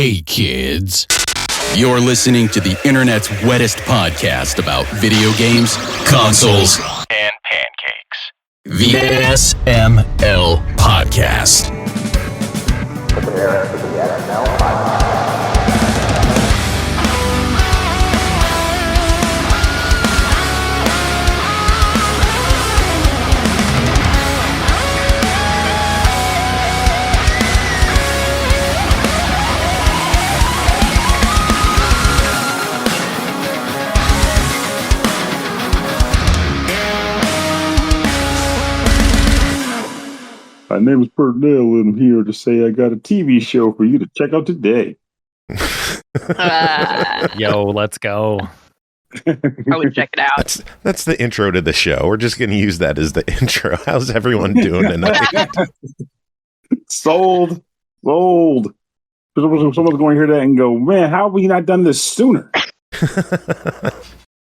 Hey, kids. You're listening to the internet's wettest podcast about video games, consoles, and pancakes. The SML Podcast. Prepare for the SML Podcast. My name is Pernell, and I'm here to say I got a TV show for you to check out today. Yo, let's go. I would check it out. That's the intro to the show. We're just going to use that as the intro. How's everyone doing tonight? Sold. Someone's going to hear that and go, man, how have we not done this sooner?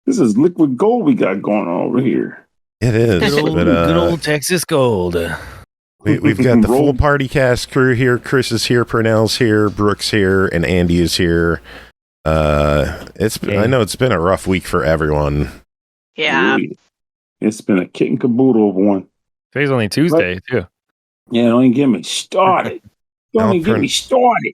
This is liquid gold we got going on over here. It is. Good old Texas gold. We've got the full party cast crew here. Chris is here, Pernell's here, Brooke's here, and Andy is here. I know it's been a rough week for everyone. Yeah. It's been a kit and caboodle of one. Today's only Tuesday, too. Yeah, don't even get me started. Don't even get me started.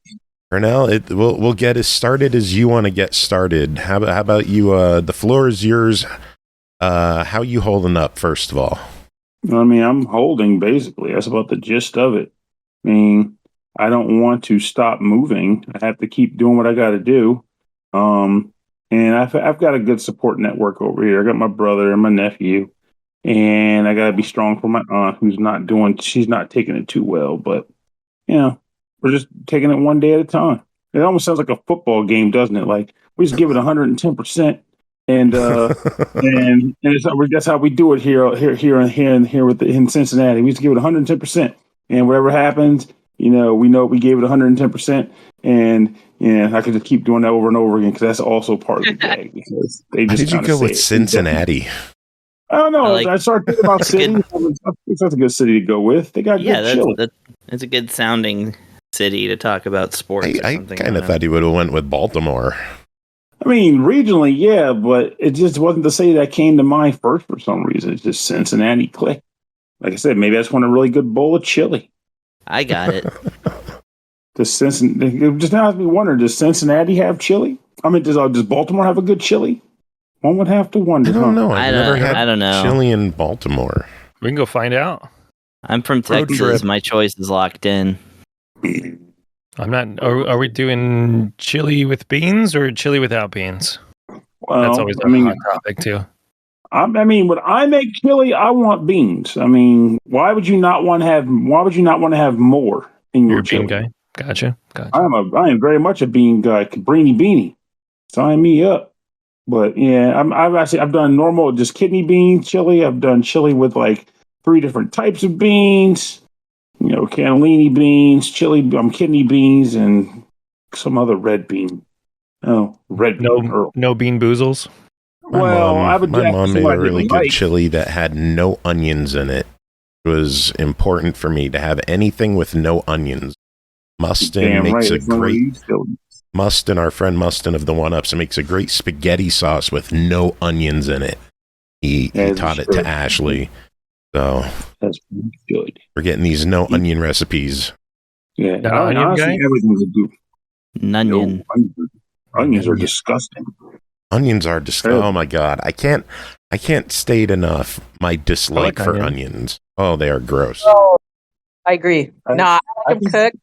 Pernell, we'll get as started as you want to get started. How about you? The floor is yours. How you holding up, first of all? I mean, I'm holding, basically. That's about the gist of it. I mean, I don't want to stop moving. I have to keep doing what I got to do. And I've got a good support network over here. I got my brother and my nephew. And I got to be strong for my aunt, she's not taking it too well. But, we're just taking it one day at a time. It almost sounds like a football game, doesn't it? Like, we just give it 110%. And that's how we do it here in Cincinnati. We just give it 110%, and whatever happens, we know we gave it 110%, and I could just keep doing that over and over again because that's also part of the gag. Because they just How did you go with Cincinnati? I don't know. I started thinking about cities. That's a good city to go with. They got good chili. That's a good sounding city to talk about sports. I kind of thought he would have went with Baltimore. I mean, regionally, yeah, but it just wasn't the city that came to mind first for some reason. It's just Cincinnati clicked. Like I said, maybe I just want a really good bowl of chili. I got it. Just now has me wondering, does Cincinnati have chili? I mean, does Baltimore have a good chili? One would have to wonder. I don't know. I don't know. Chili in Baltimore. We can go find out. I'm from Texas. My choice is locked in. I'm not. Are we doing chili with beans or chili without beans? Well, that's always a hot topic too. I mean, when I make chili, I want beans. I mean, why would you not want to have more in your chili? Bean guy. Gotcha. I am very much a bean guy. Beanie. Sign me up. But yeah, I've done normal, just kidney bean chili. I've done chili with like 3 different types of beans. Cannellini beans, kidney beans, and some other red bean. Oh, red bean. No bean boozles? My mom made a really good chili that had no onions in it. It was important for me to have anything with no onions. Mustin makes a great... Mustin, our friend Mustin of the One-Ups, makes a great spaghetti sauce with no onions in it. He taught it to Ashley. So that's good. We're getting these no onion recipes. Yeah, onion guy? Everything's a do. Nonion. Onions are disgusting. Onions are disgusting. Oh my god, I can't state enough my dislike for onions. Oh, they are gross. Oh, I agree. I like them cooked.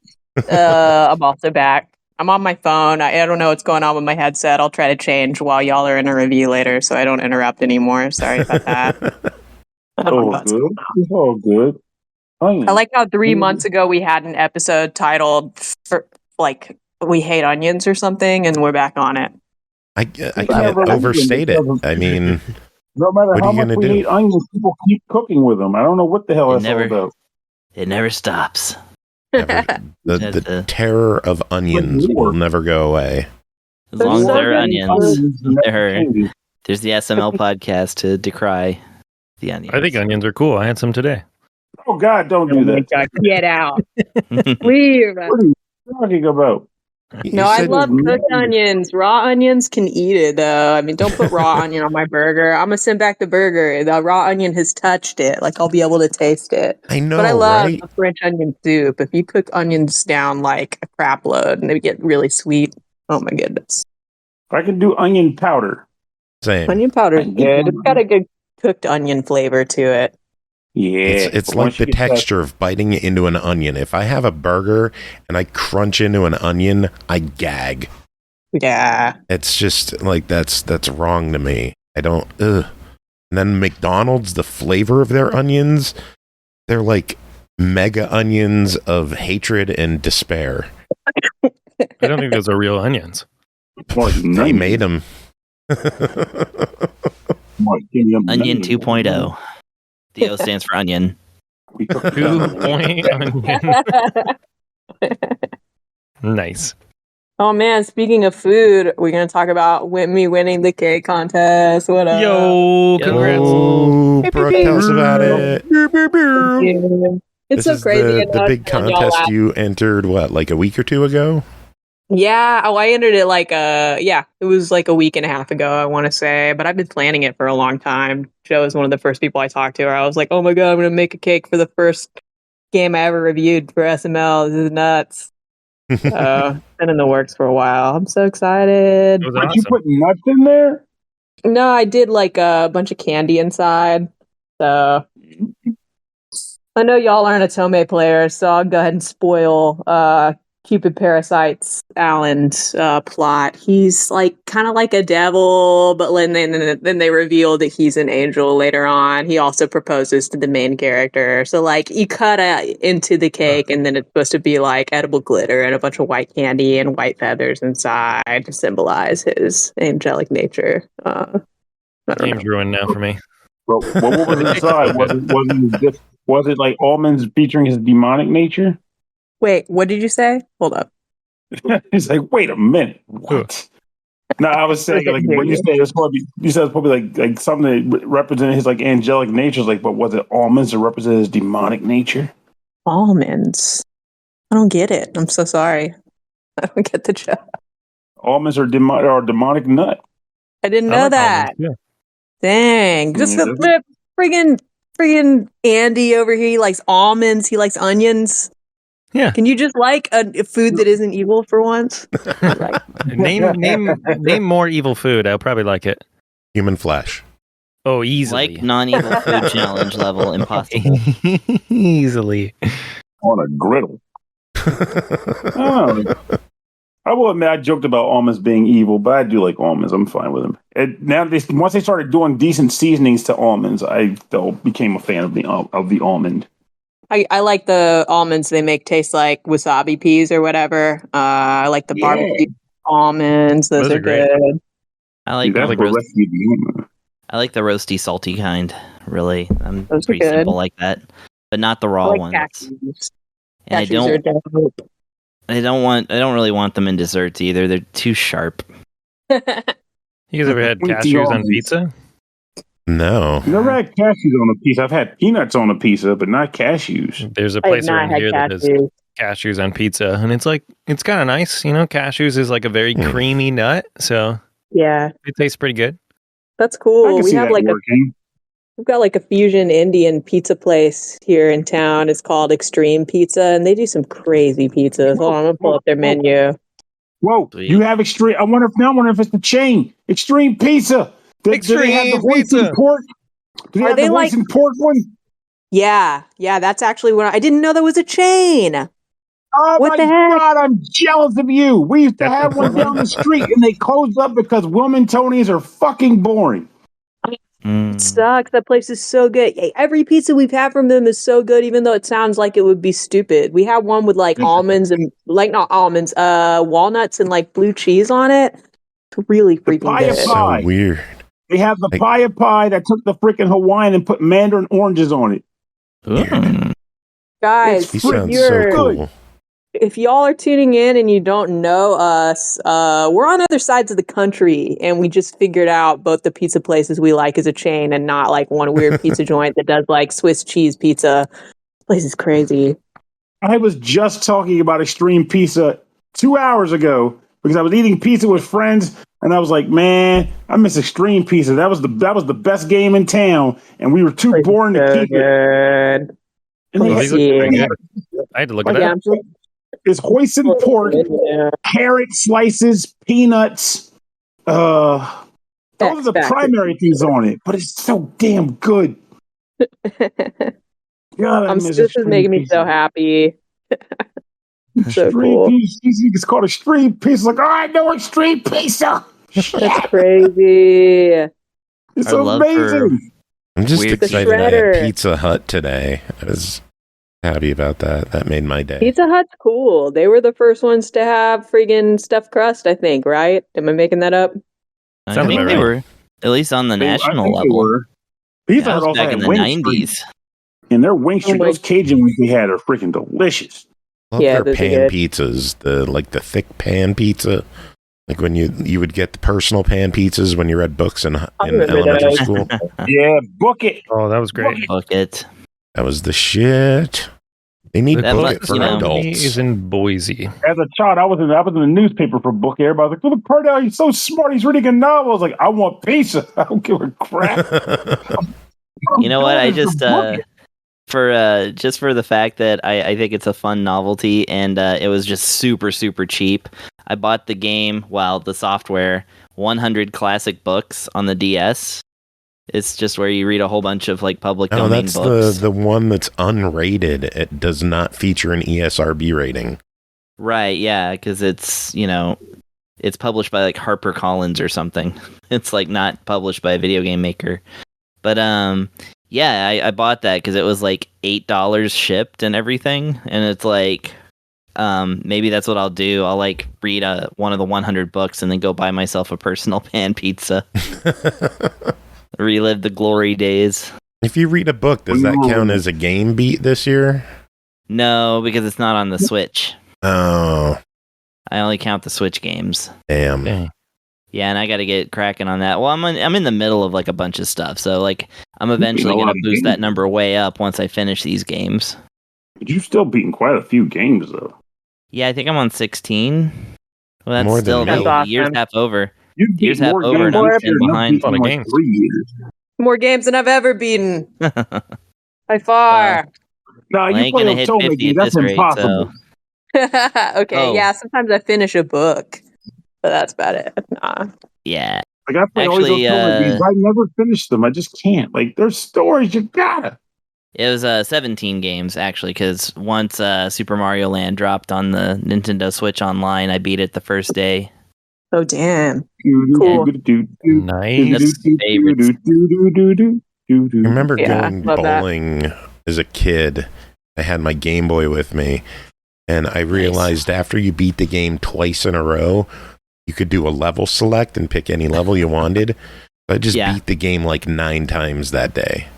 I'm also back. I'm on my phone. I don't know what's going on with my headset. I'll try to change while y'all are in a review later, so I don't interrupt anymore. Sorry about that. Oh, good. I like how 3 months ago we had an episode titled "We Hate Onions" or something, and we're back on it. I can't overstate it. I mean, no matter how much we hate onions, people keep cooking with them. I don't know what the hell that's all about. It never stops. The terror of onions will never go away. As long as there are onions, there's the SML podcast to decry the onions. I think onions are cool. I had some today. Oh God, don't do that. God, get out. Leave. What are you talking about? No, I love cooked onions. Raw onions can eat it, though. I mean, don't put raw onion on my burger. I'm going to send back the burger. The raw onion has touched it. Like, I'll be able to taste it. I know, but I love right? the French onion soup. If you cook onions down like a crap load and they get really sweet, oh my goodness. I can do onion powder. Same. Onion powder is good. It's got a good cooked onion flavor to it. Yeah. It's like the texture of biting into an onion. If I have a burger and I crunch into an onion, I gag. Yeah. It's just like that's wrong to me. I don't And then McDonald's, the flavor of their onions, they're like mega onions of hatred and despair. I don't think those are real onions. They made them. Onion 2.0. The O stands for onion. 2.0 onion. Nice. Oh man, speaking of food, we're going to talk about me winning the cake contest. What up? Yo, congrats. Oh, Brooke, tell us about it. It's this so crazy. The big contest you entered, what, like a week or two ago? Yeah. Oh, I entered it it was like a week and a half ago, I want to say, but I've been planning it for a long time. Joe was one of the first people I talked to where I was like, oh my God, I'm going to make a cake for the first game I ever reviewed for SML. This is nuts. Been in the works for a while. I'm so excited. Did you put nuts in there? No, I did like a bunch of candy inside. So I know y'all aren't Atome players, so I'll go ahead and spoil Cupid Parasite's Alan's plot. He's like kind of like a devil, but then they reveal that he's an angel later on. He also proposes to the main character. So like you cut into the cake, and then it's supposed to be like edible glitter and a bunch of white candy and white feathers inside to symbolize his angelic nature. Game's ruined now for me. Well, what was inside? Was it like almonds featuring his demonic nature? Wait, what did you say? Hold up. He's like, wait a minute, what? No, I was saying like what you said. You said it's probably like something that represented his like angelic nature. Like, but was it almonds that represented his demonic nature? Almonds. I don't get it. I'm so sorry. I don't get the joke. Almonds are demonic nut. I didn't know that. Almonds, yeah. Dang, just the flip. Friggin' Andy over here. He likes almonds. He likes onions. Yeah. Can you just like a food that isn't evil for once? Name more evil food. I'll probably like it. Human flesh. Oh, easily. Like non-evil food challenge level, impossible. Easily. On a griddle. I will admit I joked about almonds being evil, but I do like almonds. I'm fine with them. Once they started doing decent seasonings to almonds, I became a fan of the almond. I like the almonds they make taste like wasabi peas or whatever. I like the barbecue almonds. Those are good. I like the roasty, salty kind. Really, I'm those pretty simple like that, but not the raw ones. Cashews. And Cashews I don't really want them in desserts either. They're too sharp. You guys ever had cashews on pizza? No. Never had cashews on a pizza. I've had peanuts on a pizza, but not cashews. There's a place around here that has cashews on pizza, and it's kind of nice. You know, cashews is like a very creamy nut, so yeah, it tastes pretty good. That's cool. We have we've got like a fusion Indian pizza place here in town. It's called Extreme Pizza, and they do some crazy pizzas. Hold on, I'm gonna pull up their menu. Whoa, you have Extreme? I wonder if it's the chain Extreme Pizza. Do they have the hoisin pork? Do they have the hoisin pork one? Yeah, that's actually what I didn't know that was a chain. Oh what my God, I'm jealous of you. We used to have one down the street and they closed up because Wilmington Tonys are fucking boring. It sucks. That place is so good. Every pizza we've had from them is so good, even though it sounds like it would be stupid. We have one with like almonds and not almonds, walnuts and like blue cheese on it. It's really freaking good. So weird. They have the pie that took the freaking Hawaiian and put mandarin oranges on it. Guys, if y'all are tuning in and you don't know us, we're on other sides of the country, and we just figured out both the pizza places we like as a chain and not like one weird pizza joint that does like Swiss cheese pizza. This place is crazy. I was just talking about Extreme Pizza 2 hours ago because I was eating pizza with friends, and I was like, man, I miss Extreme Pizza. That was the best game in town, and we were too boring to keep it. And I had to look it up. It's hoisin pork, carrot slices, peanuts. Those are the primary things on it, but it's so damn good. God, this is making me so happy. So cool. It's called Extreme Pizza. Like, I know Extreme Pizza. That's crazy. It's amazing. I'm just excited I had Pizza Hut today. I was happy about that. That made my day. Pizza Hut's cool. They were the first ones to have friggin' stuffed crust, I think, right? Am I making that up? I think they were, at least on the national level. Pizza Hut also back in the 90s. And their wing street, those Cajun wings they had are freaking delicious. Love their pan pizzas, the thick pan pizza. Like when you would get the personal pan pizzas when you read books in elementary school. Yeah, book it. Oh, that was great. Book it. That was the shit. They need book it for adults. Is in Boise. As a child, I was in the newspaper for book. Everybody was like, "Well, Pernell, he's so smart. He's reading a novel." I was like, "I want pizza. I don't give a crap." You know what? I just for the fact that I think it's a fun novelty, and it was just super, super cheap. I bought the game, the software, 100 classic books on the DS. It's just where you read a whole bunch of public domain books. That's the one that's unrated. It does not feature an ESRB rating. Right, yeah, because it's, it's published by HarperCollins or something. It's not published by a video game maker. But yeah, I bought that because it was $8 shipped and everything, and it's maybe that's what I'll do. I'll read one of the 100 books and then go buy myself a personal pan pizza. Relive the glory days. If you read a book, does that count as a game beat this year? No, because it's not on the Switch. Oh. I only count the Switch games. Damn. Yeah, and I got to get cracking on that. Well, I'm in the middle of a bunch of stuff, so I'm eventually going to boost that number way up once I finish these games. But you've still beaten quite a few games, though. Yeah, I think I'm on 16. Well, that's more still than a year's half over. Years half over, and I'm 10 behind. On games. 3 years. More games than I've ever beaten. By far. No, you play gonna hit 50 at this rate, so. Okay, yeah, sometimes I finish a book, but that's about it. Nah. Yeah. I play all these games. I never finish them. I just can't. There's stories, you gotta. It was 17 games, actually, because once Super Mario Land dropped on the Nintendo Switch Online, I beat it the first day. Oh, damn. Cool. Nice. I remember going bowling as a kid. I had my Game Boy with me, and I realized after you beat the game twice in a row, you could do a level select and pick any level you wanted. I just beat the game 9 times that day.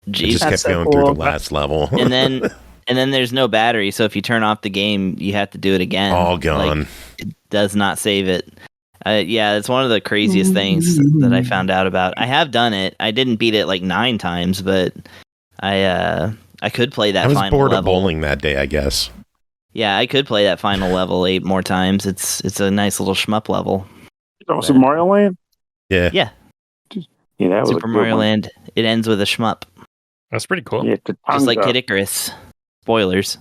Jeez, I just kept going through the last level. and then there's no battery, so if you turn off the game, you have to do it again. All gone. It does not save it. Yeah, it's one of the craziest things that I found out about. I have done it. I didn't beat it 9 times, but I could play that final level. I was bored of bowling that day, I guess. Yeah, I could play that final level 8 more times. It's a nice little shmup level. Oh, Super Mario Land? Yeah. Yeah. Yeah, that was Super Mario Land. It ends with a shmup. That's pretty cool. Yeah, just like Kid Icarus. Spoilers.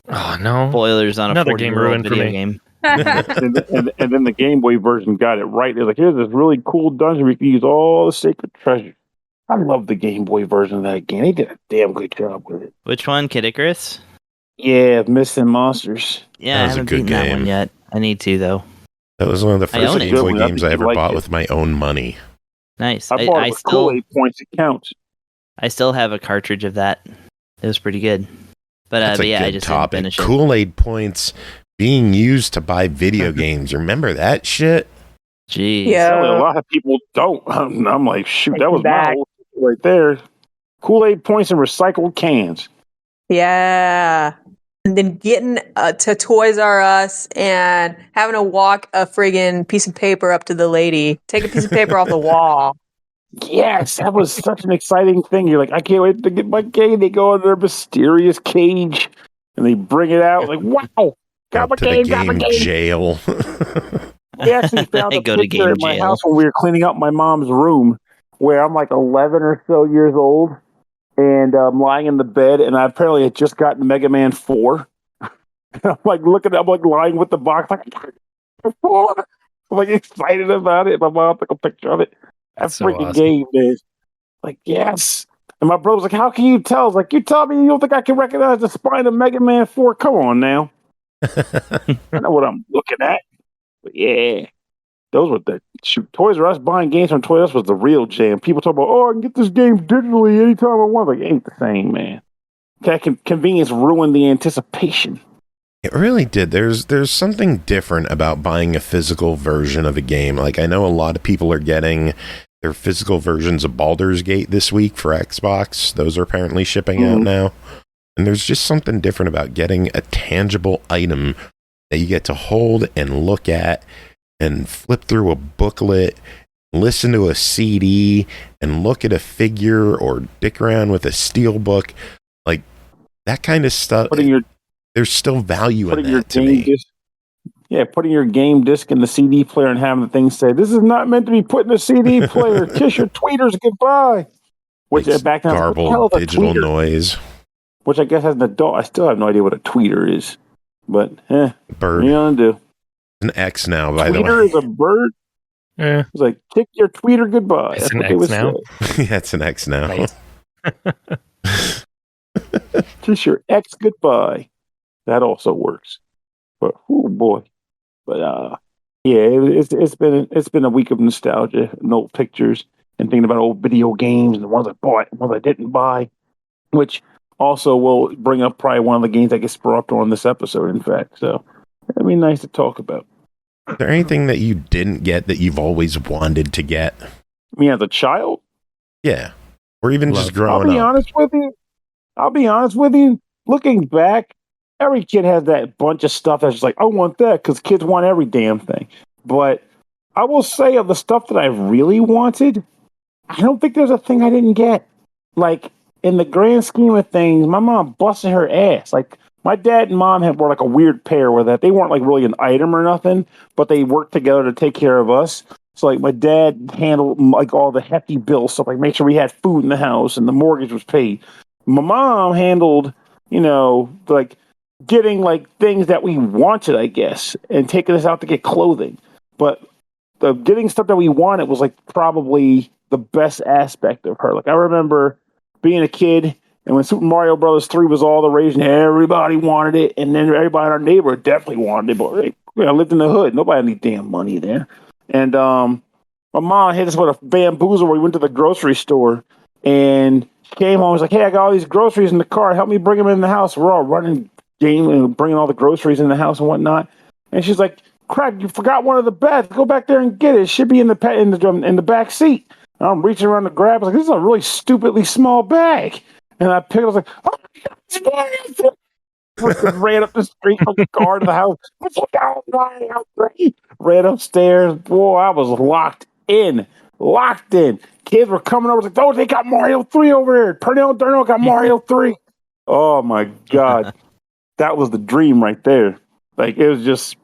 Oh, no. Spoilers on another a game ruined video for me. game. and then the Game Boy version got it right. They're like, here's this really cool dungeon where you can use all the sacred treasure. I love the Game Boy version of that game. They did a damn good job with it. Which one? Kid Icarus? Yeah, Myths and Monsters. Yeah, I haven't beaten that one yet. I need to, though. That was one of the first Game Boy games I ever bought with my own money. Nice. I bought it with Kool-Aid points. It counts. I still have a cartridge of that. It was pretty good. But yeah, I just didn't finish it. Kool-Aid points being used to buy video games. Remember that shit? Jeez. Yeah. A lot of people don't. I'm like, shoot, that was my whole right there. Kool-Aid points and recycled cans. Yeah. And then getting to Toys R Us and having to walk a friggin' piece of paper up to the lady. Take a piece of paper off the wall. Yes, that was such an exciting thing. You're like, I can't wait to get my game. They go in their mysterious cage and they bring it out. Like, wow. Out to the game jail. We actually found a picture at my house when we were cleaning up my mom's room, where I'm like 11 or so years old, and I'm lying in the bed, and I apparently had just gotten Mega Man 4. I'm like lying with the box, like, I'm like excited about it. My mom took a picture of it. That freaking game, man. Like, yes. And my brother's like, how can you tell? I was like, you tell me you don't think I can recognize the spine of Mega Man 4? Come on now. I know what I'm looking at. But yeah. Those were Toys R Us, buying games from Toys R Us was the real jam. People talk about, I can get this game digitally anytime I want. Like, it ain't the same, man. That convenience ruined the anticipation. It really did. There's something different about buying a physical version of a game. Like, I know a lot of people are getting their physical versions of Baldur's Gate this week for Xbox. Those are apparently shipping out now. And there's just something different about getting a tangible item that you get to hold and look at and flip through a booklet, listen to a CD, and look at a figure or dick around with a steel book. Like, that kind of stuff. There's still value in that to me. Putting your game disc in the CD player and having the thing say, this is not meant to be put in a CD player. Kiss your tweeters goodbye. Which back then, garbled digital noise. Which I guess as an adult, I still have no idea what a tweeter is. But, bird. What are you going to do? An X now, by the way. Tweeter is a bird? Yeah. It's like, kick your tweeter goodbye. It's an X now? Yeah, it's an X now. Nice. Kiss your X goodbye. That also works. But, oh boy. But, it's been a week of nostalgia and old pictures and thinking about old video games and the ones I bought and ones I didn't buy, which also will bring up probably one of the games that gets brought up on this episode, in fact. So it'd be nice to talk about. Is there anything that you didn't get that you've always wanted to get? I mean, as a child? Yeah. Or even just growing up. I'll be honest with you. Looking back, every kid has that bunch of stuff that's just like, I want that, because kids want every damn thing. But I will say, of the stuff that I really wanted, I don't think there's a thing I didn't get. Like, in the grand scheme of things, my mom busted her ass. Like, my dad and mom were like a weird pair where that they weren't like really an item or nothing, but they worked together to take care of us. So like my dad handled like all the hefty bills, stuff like make sure we had food in the house and the mortgage was paid. My mom handled, like getting like things that we wanted, I guess, and taking us out to get clothing. But the getting stuff that we wanted was like probably the best aspect of her. Like I remember being a kid, and when Super Mario Brothers 3 was all the rage, and everybody wanted it, and then everybody in our neighborhood definitely wanted it. But I lived in the hood. Nobody had any damn money there. And my mom hit us with a bamboozle where we went to the grocery store, and she came home and was like, hey, I got all these groceries in the car. Help me bring them in the house. We're all running game and bringing all the groceries in the house and whatnot. And she's like, crap, you forgot one of the bags. Go back there and get it. It should be in the back seat. And I'm reaching around to grab. I was like, this is a really stupidly small bag. And I picked it. I was like, oh my God. Ran up the street from the car to the house. Ran upstairs. Boy, I was locked in. Kids were coming over. I was like, oh, they got Mario 3 over here. Pernell got Mario 3. Oh my God. That was the dream right there. Like, it was just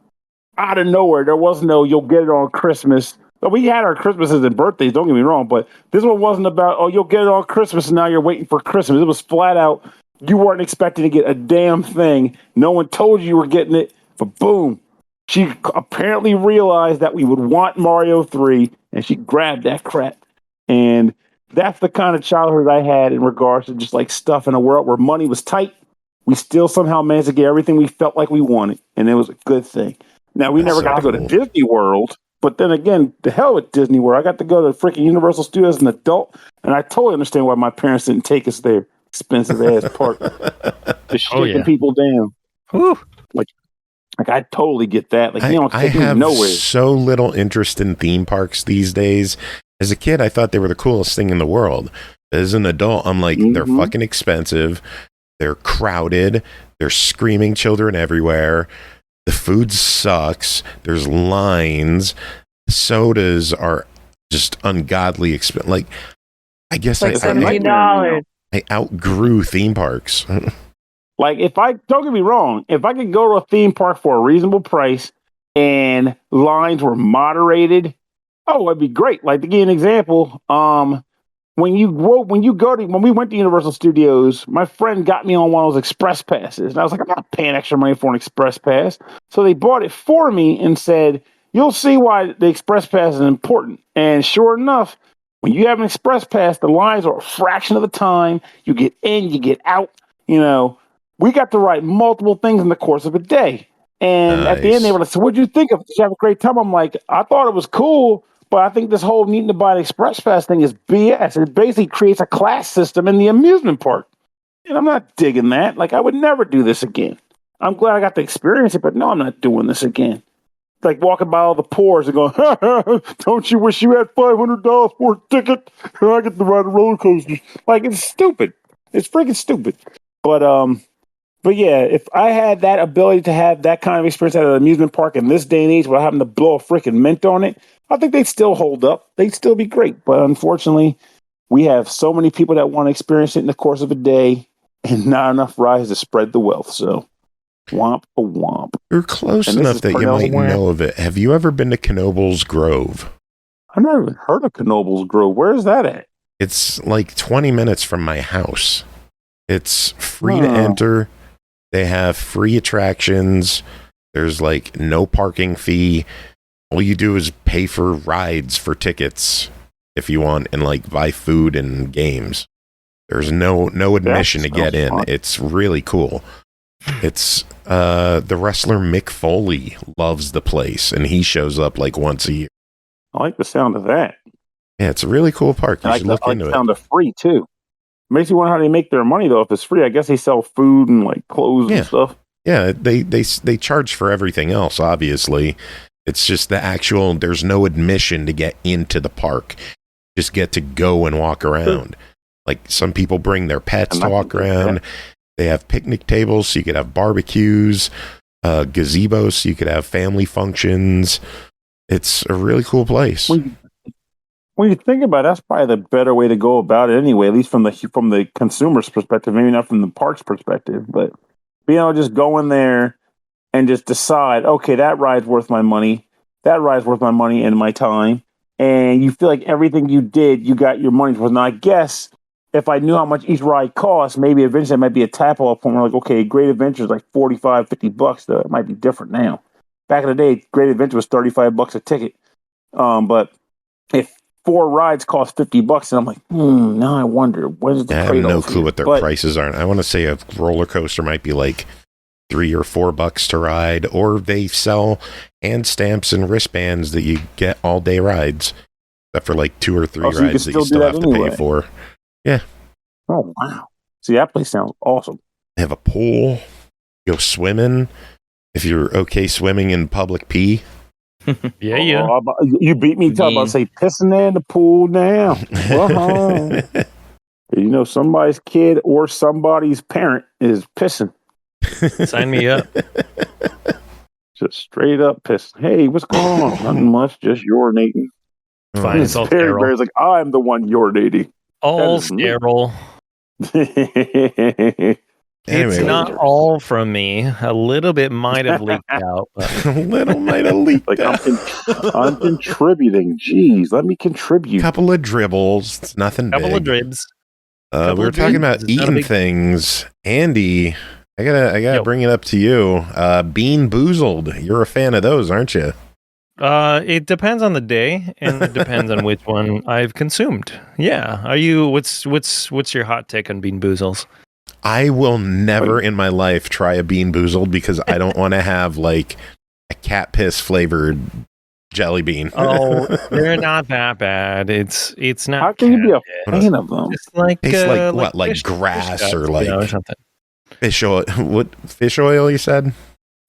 out of nowhere. There was no, you'll get it on Christmas. We had our Christmases and birthdays, don't get me wrong, but this one wasn't about, oh, you'll get it on Christmas and now you're waiting for Christmas. It was flat out, you weren't expecting to get a damn thing. No one told you were getting it, but boom. She apparently realized that we would want Mario 3, and she grabbed that crap. And that's the kind of childhood I had in regards to just like stuff in a world where money was tight. We still somehow managed to get everything we felt like we wanted, and it was a good thing. Now, we never got to go to Disney World. But then again, the hell with Disney World. I got to go to freaking Universal Studios as an adult, and I totally understand why my parents didn't take us there. Expensive ass park. Just shaking people down. Whew. Like I totally get that. Like, you don't I take me have nowhere. So little interest in theme parks these days. As a kid, I thought they were the coolest thing in the world. As an adult, I'm like, they're fucking expensive. They're crowded. They're screaming children everywhere. The food sucks. There's lines. Sodas are just ungodly expensive. Like, I guess like $70. I outgrew theme parks. Like, don't get me wrong, if I could go to a theme park for a reasonable price and lines were moderated, it'd be great. Like, to give you an example, when we went to Universal Studios, my friend got me on one of those express passes. And I was like, I'm not paying extra money for an express pass. So they bought it for me and said, you'll see why the express pass is important. And sure enough, when you have an express pass, the lines are a fraction of the time. You get in, you get out. We got to ride multiple things in the course of a day. And At the end, they were like, so what'd you think of it? Did you have a great time? I'm like, I thought it was cool, but I think this whole needing to buy an express pass thing is BS. It basically creates a class system in the amusement park. And I'm not digging that. Like, I would never do this again. I'm glad I got to experience it, but no, I'm not doing this again. Like walking by all the poors and going, don't you wish you had $500 for a ticket? And I get to ride a roller coaster. Like, it's stupid. It's freaking stupid. But yeah, if I had that ability to have that kind of experience at an amusement park in this day and age without having to blow a freaking mint on it, I think they'd still hold up. They'd still be great. But unfortunately, we have so many people that want to experience it in the course of a day and not enough rides to spread the wealth. So, womp a womp. You're close enough that you might know of it. Have you ever been to Knoebels Grove? I've never even heard of Knoebels Grove. Where is that at? It's like 20 minutes from my house. It's free to enter. They have free attractions. There's like no parking fee. All you do is pay for rides for tickets if you want and like buy food and games. There's no admission to get in. Fun. It's really cool. It's the wrestler Mick Foley loves the place and he shows up like once a year. I like the sound of that. Yeah, it's a really cool park. You should look into it. I like the sound of free too. Makes you wonder how they make their money though. If it's free, I guess they sell food and like clothes and stuff. Yeah, they charge for everything else. Obviously, it's just the actual. There's no admission to get into the park. Just get to go and walk around. Like some people bring their pets to walk around. They have picnic tables, so you could have barbecues, gazebos, so you could have family functions. It's a really cool place. When you think about it, that's probably the better way to go about it anyway, at least from the consumer's perspective, maybe not from the park's perspective, but just go in there and just decide, okay, that ride's worth my money, and my time, and you feel like everything you did, you got your money's worth. Now, I guess if I knew how much each ride costs, maybe eventually it might be a tap-off point where like, okay, Great Adventure is like $45, $50, though. It might be different now. Back in the day, Great Adventure was $35 a ticket, but if 4 rides cost $50, and I'm like, now I wonder when's the trade-off. I have no clue what their prices are. I want to say a roller coaster might be like $3 or $4 to ride, or they sell hand stamps and wristbands that you get all day rides, except for like 2 or 3 rides that you still have to pay for. Yeah. Oh wow! See, that place sounds awesome. They have a pool. Go swimming if you're okay swimming in public pee. Yeah. You beat me talking about say pissing there in the pool now. Somebody's kid or somebody's parent is pissing. Sign me up. Just straight up pissing. Hey, what's going on? Nothing much, just urinating. Fine, it's all sterile. Barry's like, I'm the one urinating. All sterile. Anyway, it's not all from me. A little bit might have leaked out. A little might have leaked out. I'm contributing. Jeez, let me contribute. Couple of dribbles. It's nothing big. Couple of dribs. We were talking about eating things. Andy, I gotta bring it up to you. Bean Boozled. You're a fan of those, aren't you? It depends on the day, and it depends on which one I've consumed. Yeah. Are you? What's your hot take on Bean Boozles? I will never in my life try a Bean Boozled because I don't want to have like a cat piss flavored jelly bean. Oh, they're not that bad. It's not. How can you be a fan of them? It's like like grass fish or like or something. Fish oil. What fish oil you said?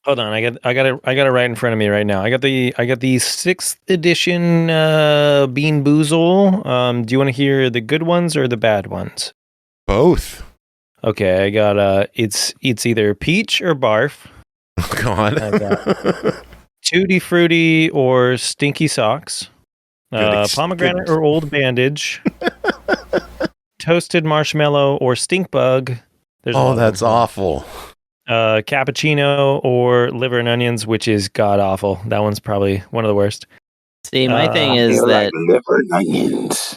Hold on, I got it right in front of me right now. I got the 6th edition Bean Boozle. Do you want to hear the good ones or the bad ones? Both. Okay, I got it's either peach or barf. Oh God. I got Tutti Frutti or stinky socks. Pomegranate or old bandage. Toasted marshmallow or stink bug. That's awful. Cappuccino or liver and onions, which is god awful. That one's probably one of the worst. See, my thing is that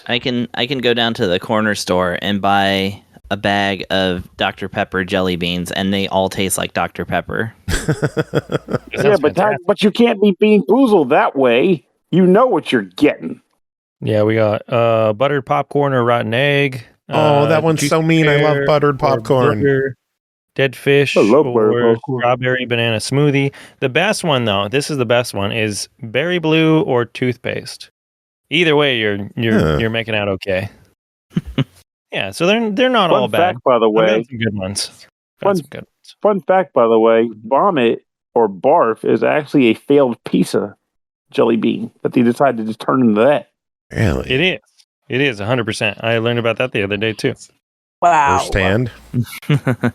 I can go down to the corner store and buy a bag of Dr. Pepper jelly beans, and they all taste like Dr. Pepper. but you can't be bean boozled that way. You know what you're getting. Yeah, we got buttered popcorn or rotten egg. That one's so mean. I love buttered popcorn. Burger, dead fish or strawberry banana smoothie. The best one, though, this is the best one, is berry blue or toothpaste. Either way, you're making out okay. Yeah, so they're not all bad. Fact, by the way, some good ones. Fun fact, by the way, vomit or barf is actually a failed pizza jelly bean that they decided to turn into that. Really? It is 100%. I learned about that the other day too. Wow. Firsthand. This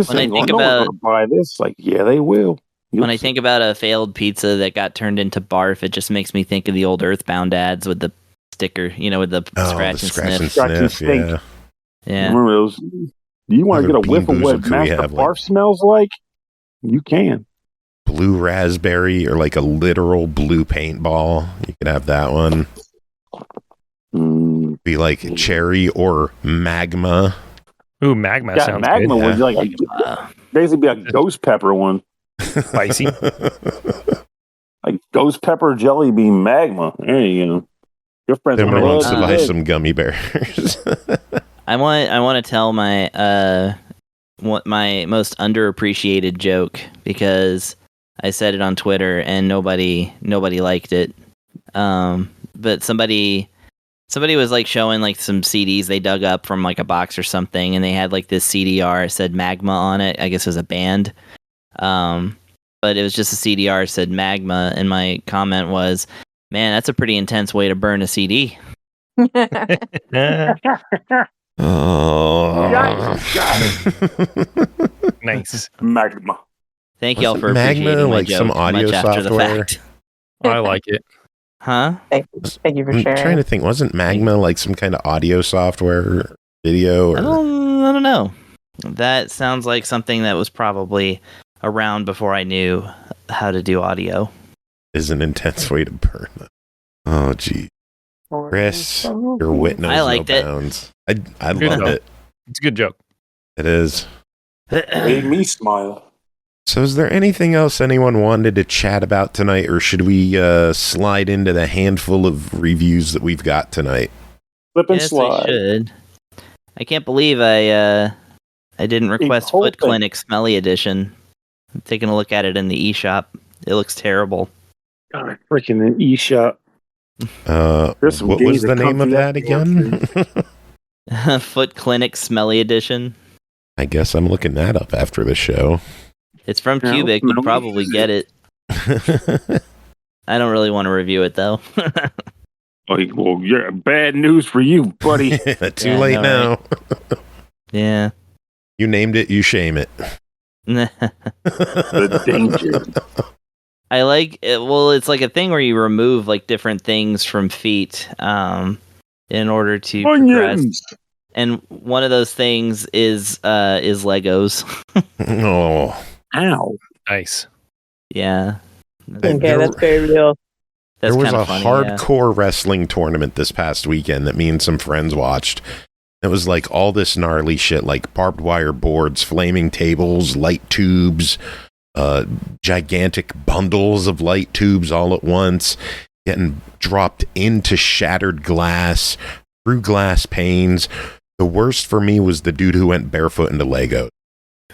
when I think about going to buy this, yeah, they will. When I think about a failed pizza that got turned into barf, it just makes me think of the old Earthbound ads with the sticker, with the scratch and sniff. Yeah. Yeah. Remember those? Do you want to get a whiff of what Master Barf smells like? You can. Blue raspberry or a literal blue paintball. You could have that one. Be like cherry or magma. Ooh, magma sounds magma good. Magma would basically be a ghost pepper one. Spicy. Like ghost pepper jelly bean magma. There you go. Your friends wants to buy some gummy bears. I want to tell my most underappreciated joke, because I said it on Twitter and nobody liked it. But somebody was showing some CDs they dug up from a box or something, and they had this CDR, it said Magma on it. I guess it was a band. But it was just a CDR, it said Magma, and my comment was, man, that's a pretty intense way to burn a CD. Nice. Magma. Thank y'all for Magma, appreciating my joke some audio much after the software. fact. I like it. Huh? Thank you for sharing. I'm trying to think. Wasn't Magma some kind of audio software, video? Or... I don't know. That sounds like something that was probably around before I knew how to do audio. Is an intense way to burn them. Oh, gee. Chris, your wit knows I liked no bounds. I loved it. It's a good joke. It is. Made me smile. So is there anything else anyone wanted to chat about tonight, or should we slide into the handful of reviews that we've got tonight? Slip and Yes, slide. we should. I can't believe I didn't request Foot Clinic Smelly Edition. I'm taking a look at it in the eShop. It looks terrible. God, freaking eShop. What was the name of that again? Foot Clinic Smelly Edition. I guess I'm looking that up after the show. It's from Cubic. You'll probably get it. I don't really want to review it, though. Well, you're bad news for you, buddy. Too late now. Right? Yeah. You named it, you shame it. The danger. I like it. Well, it's like a thing where you remove different things from feet in order to progress. And one of those things is Legos. Oh. Ow. Nice. Yeah. Okay, that's very real. There was a funny, hardcore wrestling tournament this past weekend that me and some friends watched. It was all this gnarly shit, barbed wire boards, flaming tables, light tubes, gigantic bundles of light tubes all at once, getting dropped into shattered glass, through glass panes. The worst for me was the dude who went barefoot into Legos.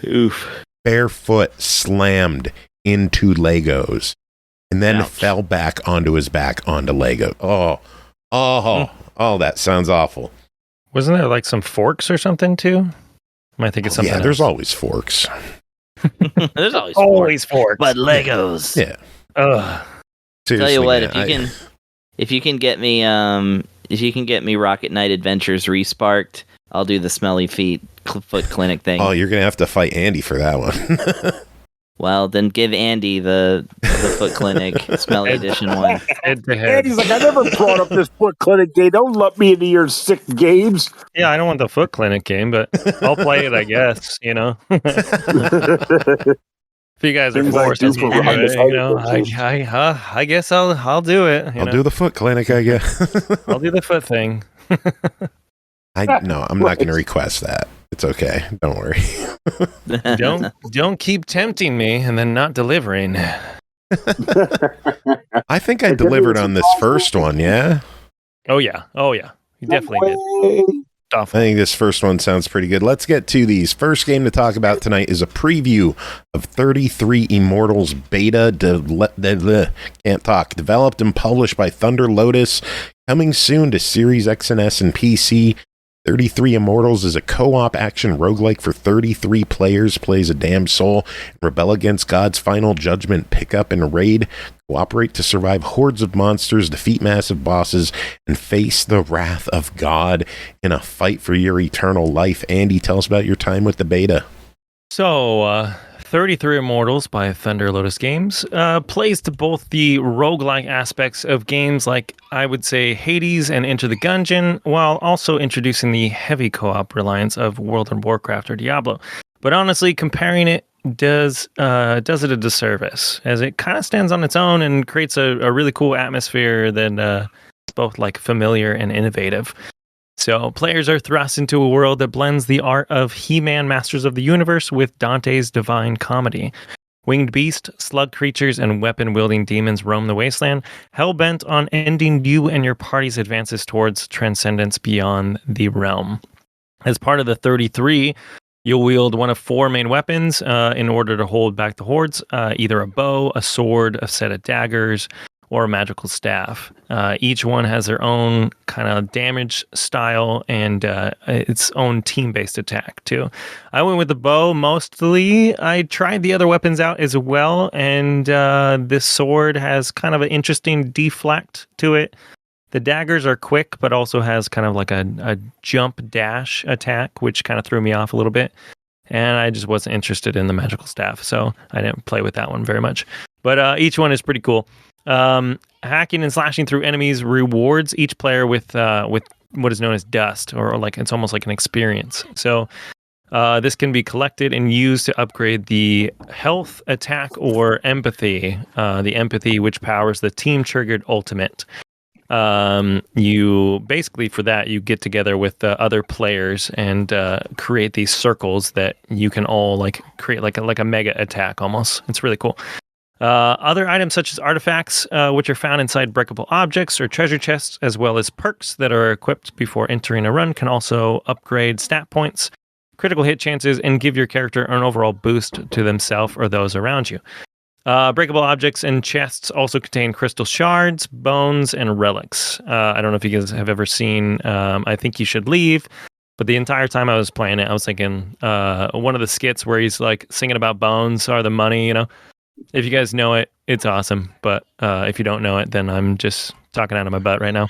Oof. Barefoot slammed into Legos and then fell back onto his back onto Lego. Oh, that sounds awful. Wasn't there some forks or something too? Am I thinking something? Yeah, there's else? always forks. There's always forks. But Legos. Yeah. Tell you what, if you can get me Rocket Knight Adventures Resparked, I'll do the smelly feet Foot Clinic thing. Oh, you're gonna have to fight Andy for that one. Well, then give Andy the Foot Clinic Smelly Edition one. Andy's like, I never brought up this Foot Clinic game. Don't lump me into your sick games. Yeah, I don't want the Foot Clinic game, but I'll play it, I guess, you know. If you guys are forced to do it, you know, I guess I'll do it. I'll do the Foot Clinic, I guess. I'll do the foot thing. I'm not going to request that. It's okay. Don't worry. Don't keep tempting me and then not delivering. I think I delivered on this first one, yeah? Oh yeah. You definitely did. I think this first one sounds pretty good. Let's get to these. First game to talk about tonight is a preview of 33 Immortals beta. Can't talk. Developed and published by Thunder Lotus. Coming soon to Series X and S and PC. 33 Immortals is a co-op action roguelike for 33 players. Plays a damned soul. Rebel against God's final judgment. Pick up and raid. Cooperate to survive hordes of monsters, defeat massive bosses, and face the wrath of God in a fight for your eternal life. Andy, tell us about your time with the beta. So, 33 Immortals by Thunder Lotus Games plays to both the roguelike aspects of games like, I would say, Hades and Enter the Gungeon, while also introducing the heavy co-op reliance of World of Warcraft or Diablo. But honestly, comparing it does it a disservice, as it kind of stands on its own and creates a really cool atmosphere that is both like familiar and innovative. So players are thrust into a world that blends the art of He-Man Masters of the Universe with Dante's Divine Comedy. Winged beasts, slug creatures, and weapon-wielding demons roam the wasteland, hell-bent on ending you and your party's advances towards transcendence beyond the realm. As part of the 33, you'll wield one of 4 main weapons in order to hold back the hordes, either a bow, a sword, a set of daggers, or a magical staff. Each one has their own kind of damage style and its own team-based attack, too. I went with the bow mostly. I tried the other weapons out as well, and this sword has kind of an interesting deflect to it. The daggers are quick, but also has kind of like a jump dash attack, which kind of threw me off a little bit. And I just wasn't interested in the magical staff, so I didn't play with that one very much. But each one is pretty cool. Hacking and slashing through enemies rewards each player with what is known as dust, or like it's almost like an experience. So this can be collected and used to upgrade the health, attack, or empathy. The empathy, which powers the team-triggered ultimate. You basically, for that, you get together with other players and create these circles that you can all like create like a mega attack almost. It's really cool. Other items such as artifacts, which are found inside breakable objects or treasure chests, as well as perks that are equipped before entering a run, can also upgrade stat points, critical hit chances, and give your character an overall boost to themselves or those around you. Breakable objects and chests also contain crystal shards, bones, and relics. I don't know if you guys have ever seen I Think You Should Leave, but the entire time I was playing it, I was thinking one of the skits where he's like singing about bones are the money, you know. If you guys know it, it's awesome. But if you don't know it, then I'm just talking out of my butt right now.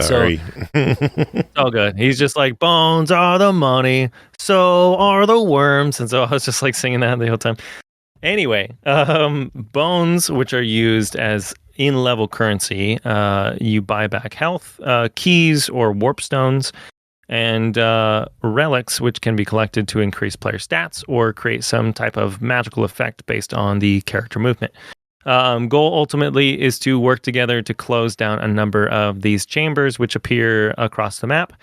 Sorry. So all good. He's just like, bones are the money, so are the worms. And so I was just like singing that the whole time. Anyway, bones, which are used as in-level currency, you buy back health, keys, or warp stones, and relics, which can be collected to increase player stats or create some type of magical effect based on the character movement. Goal ultimately is to work together to close down a number of these chambers, which appear across the map.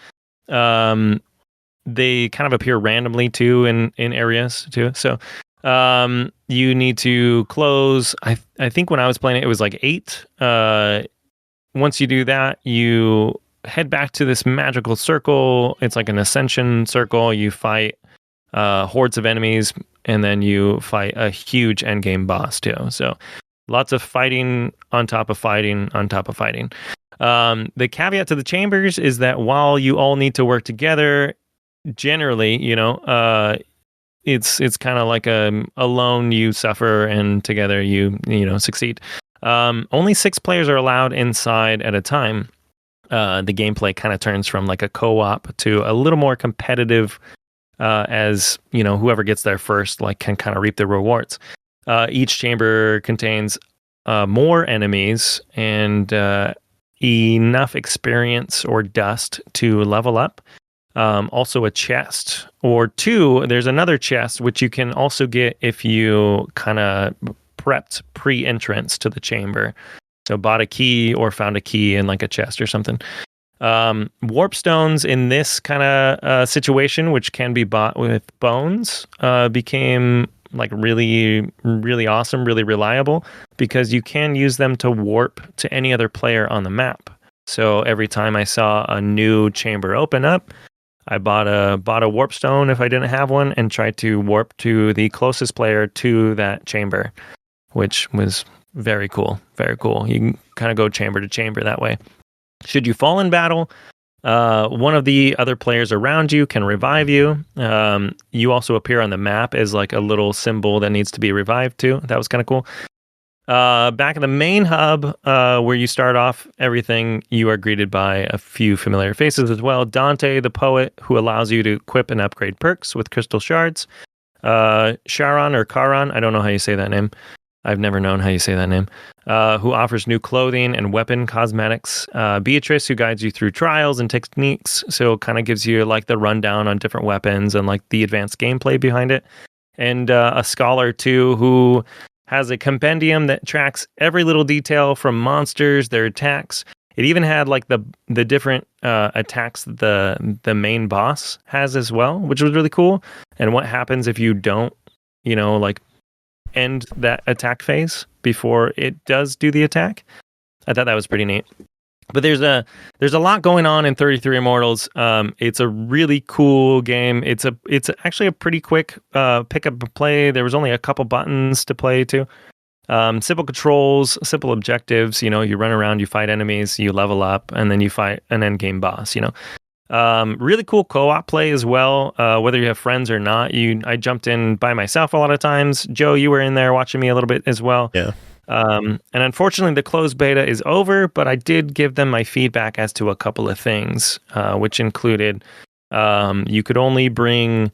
They kind of appear randomly too in areas too. So you need to close. I think when I was playing it, it was like 8. Once you do that, you head back to this magical circle. It's like an ascension circle. You fight hordes of enemies, and then you fight a huge endgame boss too. So lots of fighting on top of fighting on top of fighting. The caveat to the chambers is that while you all need to work together, generally, it's kind of like alone you suffer and together you succeed. Only 6 players are allowed inside at a time. The gameplay kind of turns from like a co-op to a little more competitive as whoever gets there first can kind of reap the rewards. Each chamber contains more enemies and enough experience or dust to level up. Also a chest or two. There's another chest which you can also get if you kind of prepped pre-entrance to the chamber. So bought a key or found a key in like a chest or something. Warp stones in this kind of situation, which can be bought with bones, became like really, really awesome, really reliable, because you can use them to warp to any other player on the map. So every time I saw a new chamber open up, I bought a warp stone if I didn't have one and tried to warp to the closest player to that chamber, which was very cool. Very cool. You can kind of go chamber to chamber that way. Should you fall in battle, one of the other players around you can revive you. You also appear on the map as like a little symbol that needs to be revived too. That was kind of cool. Back in the main hub, where you start off everything, you are greeted by a few familiar faces as well. Dante, the poet, who allows you to equip and upgrade perks with crystal shards. Charon or Charon, I don't know how you say that name. I've never known how you say that name. Who offers new clothing and weapon cosmetics. Beatrice, who guides you through trials and techniques, so kind of gives you like the rundown on different weapons and like the advanced gameplay behind it. And a scholar too, who has a compendium that tracks every little detail from monsters, their attacks. It even had like the different attacks the main boss has as well, which was really cool. And what happens if you don't, like end that attack phase before it does do the attack. I thought that was pretty neat. But there's a lot going on in 33 Immortals. It's a really cool game. It's actually a pretty quick pick up and play. There was only a couple buttons to play to. Simple controls, simple objectives. You run around, you fight enemies, you level up, and then you fight an end game boss. Really cool co-op play as well. Whether you have friends or not, I jumped in by myself a lot of times. Joe, you were in there watching me a little bit as well. Yeah. And unfortunately, the closed beta is over, but I did give them my feedback as to a couple of things, which included you could only bring,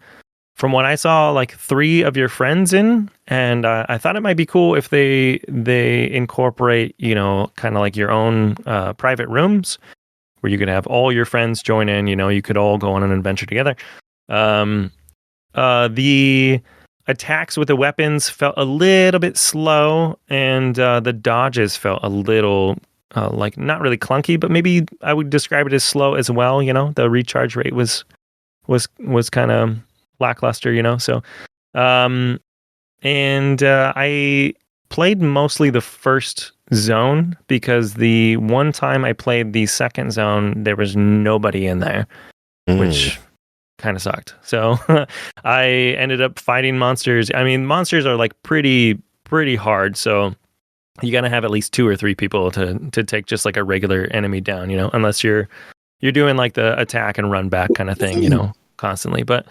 from what I saw, like 3 of your friends in, and I thought it might be cool if they incorporate, kind of like your own private rooms where you could have all your friends join in. You could all go on an adventure together. The attacks with the weapons felt a little bit slow, and the dodges felt a little like not really clunky, but maybe I would describe it as slow as well. The recharge rate was kind of lackluster. So I played mostly the first zone, because the one time I played the second zone, there was nobody in there, which kind of sucked. So I ended up fighting monsters. I mean, monsters are like pretty hard, so you gotta have at least 2 or 3 people to take just like a regular enemy down, unless you're doing like the attack and run back kind of thing, constantly. But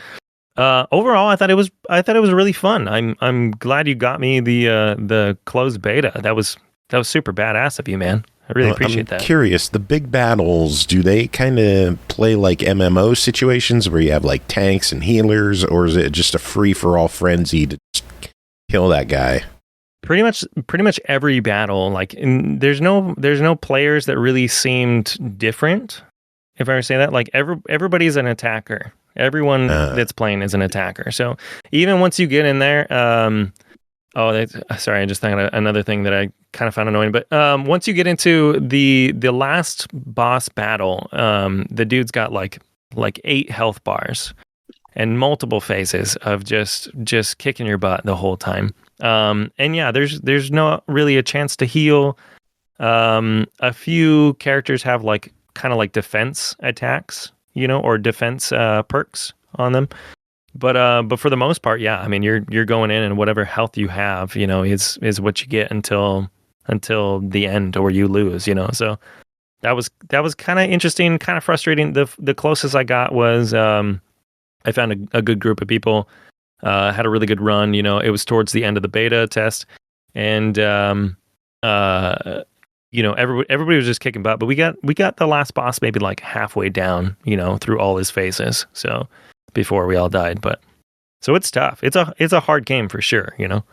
overall, I thought it was really fun. I'm glad you got me the closed beta. That was super badass of you, man. I really appreciate that. I'm curious, the big battles, do they kind of play like MMO situations where you have like tanks and healers, or is it just a free-for-all frenzy to just kill that guy? Pretty much every battle, like there's no players that really seemed different, if I were to say that. Like everybody's an attacker. Everyone that's playing is an attacker. So even once you get in there, sorry, I just thought of another thing that I kind of found annoying. But once you get into the last boss battle, the dude's got like 8 health bars and multiple phases of just kicking your butt the whole time. And yeah, there's no really a chance to heal. A few characters have like kind of like defense attacks, or defense perks on them. But for the most part, yeah, I mean, you're going in, and whatever health you have, is what you get until the end, or you lose, So that was kind of interesting, kind of frustrating. The closest I got was I found a good group of people, had a really good run. It was towards the end of the beta test, and everybody was just kicking butt. But we got the last boss maybe like halfway down, through all his phases. So before we all died. But so it's tough. It's a hard game for sure, you know.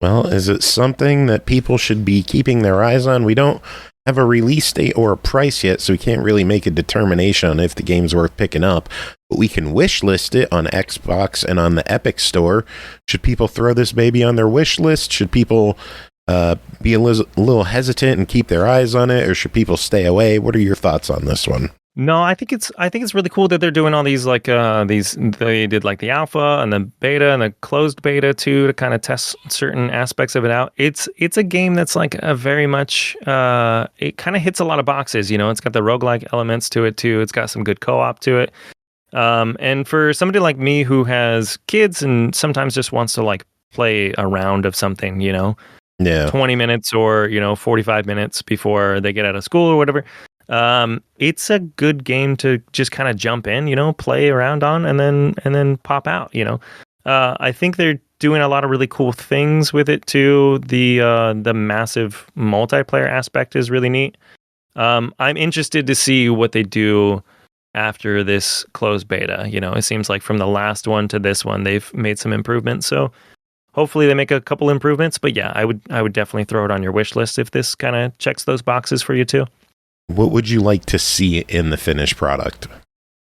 Well, is it something that people should be keeping their eyes on? We don't have a release date or a price yet, so we can't really make a determination on if the game's worth picking up. But we can wish list it on Xbox and on the Epic Store. Should people throw this baby on their wish list? Should people be a little hesitant and keep their eyes on it, or should people stay away? What are your thoughts on this one? No, I think it's really cool that they're doing all these they did like the alpha and the beta and the closed beta too to kind of test certain aspects of it out. It's a game that's like a very much it kind of hits a lot of boxes, you know. It's got the roguelike elements to it too. It's got some good co-op to it. And for somebody like me who has kids and sometimes just wants to like play a round of something, you know, 20 minutes or, you know, 45 minutes before they get out of school or whatever. It's a good game to just kind of jump in, you know, play around on and then pop out, you know. I think they're doing a lot of really cool things with it too. The massive multiplayer aspect is really neat. I'm interested to see what they do after this closed beta. You know, it seems like from the last one to this one, they've made some improvements. So hopefully they make a couple improvements. But yeah, I would definitely throw it on your wish list if this kind of checks those boxes for you too. What would you like to see in the finished product?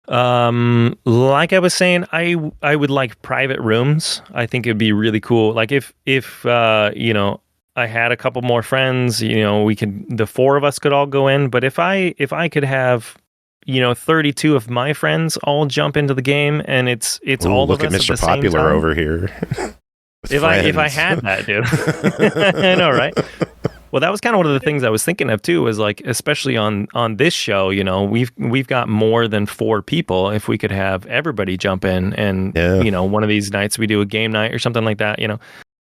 Like I was saying, I would like private rooms. I think it'd be really cool. Like if you know, I had a couple more friends, you know, the four of us could all go in. But if I could have, you know, 32 of my friends all jump into the game and it's Ooh, all look of us at Mr. Popular over here. If I had that, dude. I know, right? Well, that was kind of one of the things I was thinking of too, was like, especially on this show, you know, we've got more than 4 people. If we could have everybody jump in and, you know, one of these nights we do a game night or something like that, you know,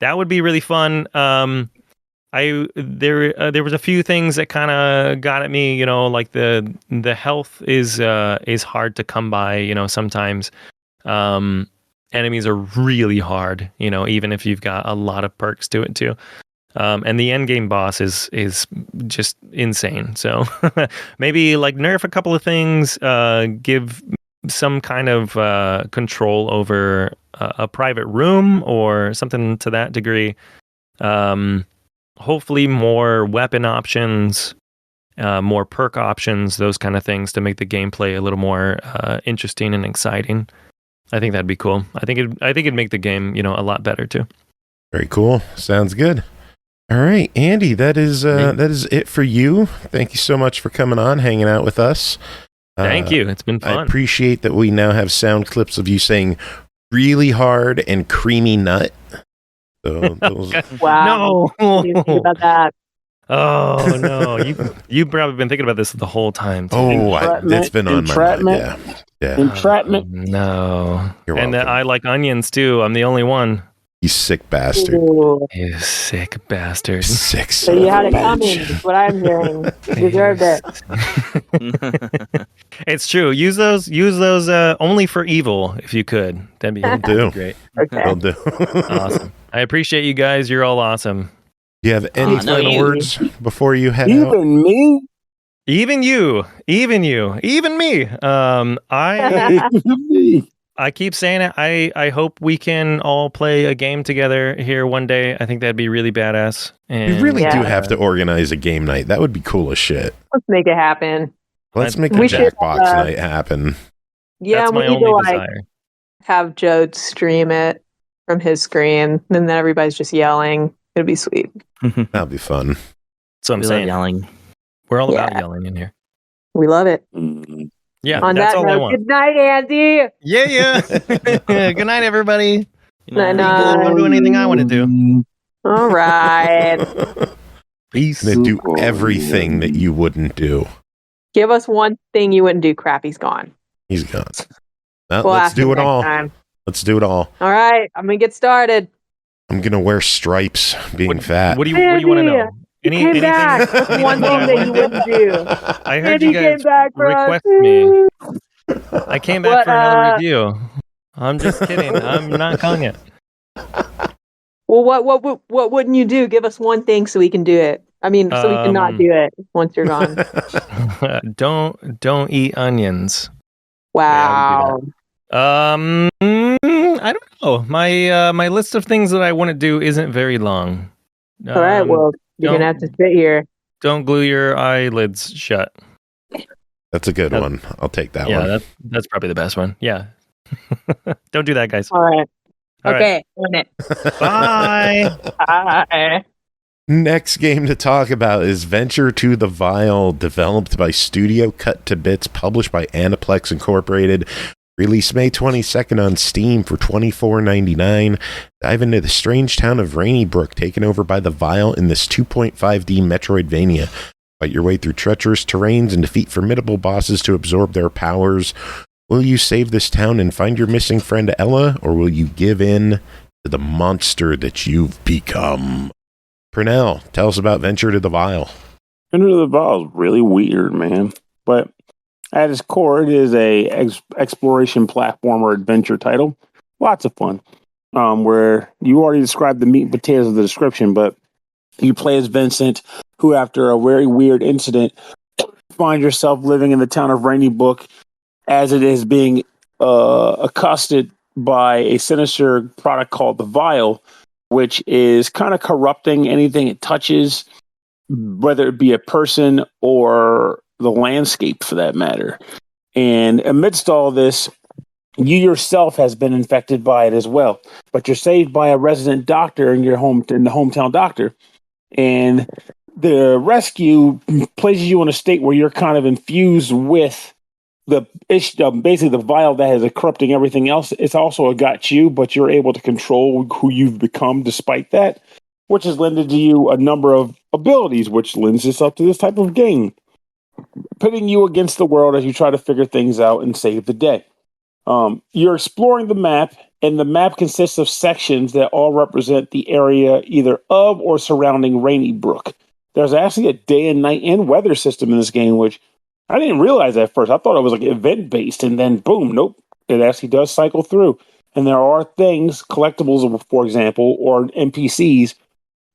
that would be really fun. There was a few things that kind of got at me, you know, like the health is hard to come by, you know, sometimes. Enemies are really hard, you know, even if you've got a lot of perks to it too. And the end game boss is just insane. So maybe like nerf a couple of things, give some kind of control over a private room or something to that degree. Hopefully more weapon options, more perk options, those kind of things to make the gameplay a little more interesting and exciting. I think that'd be cool. I think it'd make the game, you know, a lot better too. Very cool. Sounds good. All right, Andy, that is it for you. Thank you so much for coming on, hanging out with us. Thank you. It's been fun. I appreciate that we now have sound clips of you saying really hard and creamy nut. So those... Wow. No. Think about that. Oh no, you've probably been thinking about this the whole time. Too. It's been on my mind. Yeah. Entrapment. No. You're and welcome. I like onions too. I'm the only one. You sick bastard. Ooh. You sick bastard. Sick So you had it coming, is what I'm hearing. You deserved it. It's true. Use those only for evil if you could. That'd be great. Okay. Will do. Awesome. I appreciate you guys. You're all awesome. Do you have any final words before you head out? Even me? Even you. Even me. I keep saying it. I hope we can all play a game together here one day. I think that'd be really badass. And, We really do have to organize a game night. That would be cool as shit. Let's make it happen. Let's make a We should, Jackbox night happen. Yeah, that's we my need to only like desire. have Joe stream it from his screen, and then everybody's just yelling. It'd be sweet. That'd be fun. That's what I'm We love saying. yelling. We're all about Yeah. yelling in here. We love it. Yeah, On that's that all I note, want. good night, Andy. Yeah. Good night, everybody. Night, Don't do anything I want to do. All right. Peace. They do everything that you wouldn't do. Give us one thing you wouldn't do. Crap, he's gone. He's gone. Well, We'll let's ask him do it next all. time. Let's do it all. All right, I'm gonna get started. I'm gonna wear stripes being fat. What do you want to know? Came back. What's one thing that you wouldn't do? I heard Andy you guys came back for us. request me. I came back What, for another review. I'm just kidding. I'm not calling it. Well, what wouldn't you do? Give us one thing so we can do it. I mean, so we can not do it once you're gone. Don't eat onions. Wow. I don't know. My list of things that I want to do isn't very long. All right, well, you're gonna have to sit here. Don't glue your eyelids shut. That's a good one. I'll take that one. Yeah, that's probably the best one. Yeah. Don't do that, guys. All right. All okay. Right. Bye. Bye. Next game to talk about is Venture to the Vile, developed by Studio Cut to Bits, published by Aniplex Incorporated. Released May 22nd on Steam for $24.99. Dive into the strange town of Rainy Brook, taken over by the Vile in this 2.5D Metroidvania. Fight your way through treacherous terrains and defeat formidable bosses to absorb their powers. Will you save this town and find your missing friend Ella, or will you give in to the monster that you've become? Pernell, tell us about Venture to the Vile. Venture to the Vile is really weird, man. But at its core, it is a exploration platformer adventure title. Lots of fun. Where you already described the meat and potatoes of the description, but you play as Vincent, who after a very weird incident, find yourself living in the town of Rainy Brook as it is being accosted by a sinister product called the Vile, which is kind of corrupting anything it touches, whether it be a person or the landscape for that matter. And amidst all this, you yourself has been infected by it as well, but you're saved by a resident doctor in the hometown doctor. And the rescue places you in a state where you're kind of infused with basically the Vile that is corrupting everything else. It's also got you, but you're able to control who you've become despite that, which has lended to you a number of abilities, which lends itself to this type of game, pitting you against the world as you try to figure things out and save the day. You're exploring the map, and the map consists of sections that all represent the area either of or surrounding Rainy Brook. There's actually a day and night and weather system in this game, which I didn't realize at first. I thought it was like event-based, and then boom, nope, it actually does cycle through. And there are things, collectibles, for example, or NPCs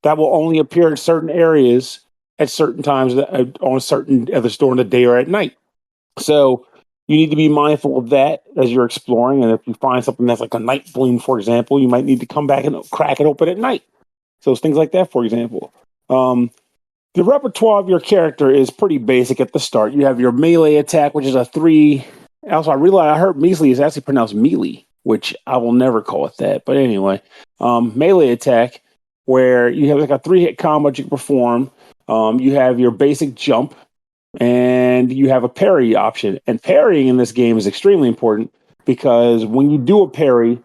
that will only appear in certain areas at certain times on certain either during the day or at night. So you need to be mindful of that as you're exploring. And if you find something that's like a night bloom, for example, you might need to come back and crack it open at night. So it's things like that, for example. The repertoire of your character is pretty basic at the start. You have your melee attack, which is a 3. Also, I heard measly is actually pronounced melee, which I will never call it that. But anyway, melee attack, where you have like a 3-hit combo you can perform. You have your basic jump, and you have a parry option. And parrying in this game is extremely important because when you do a parry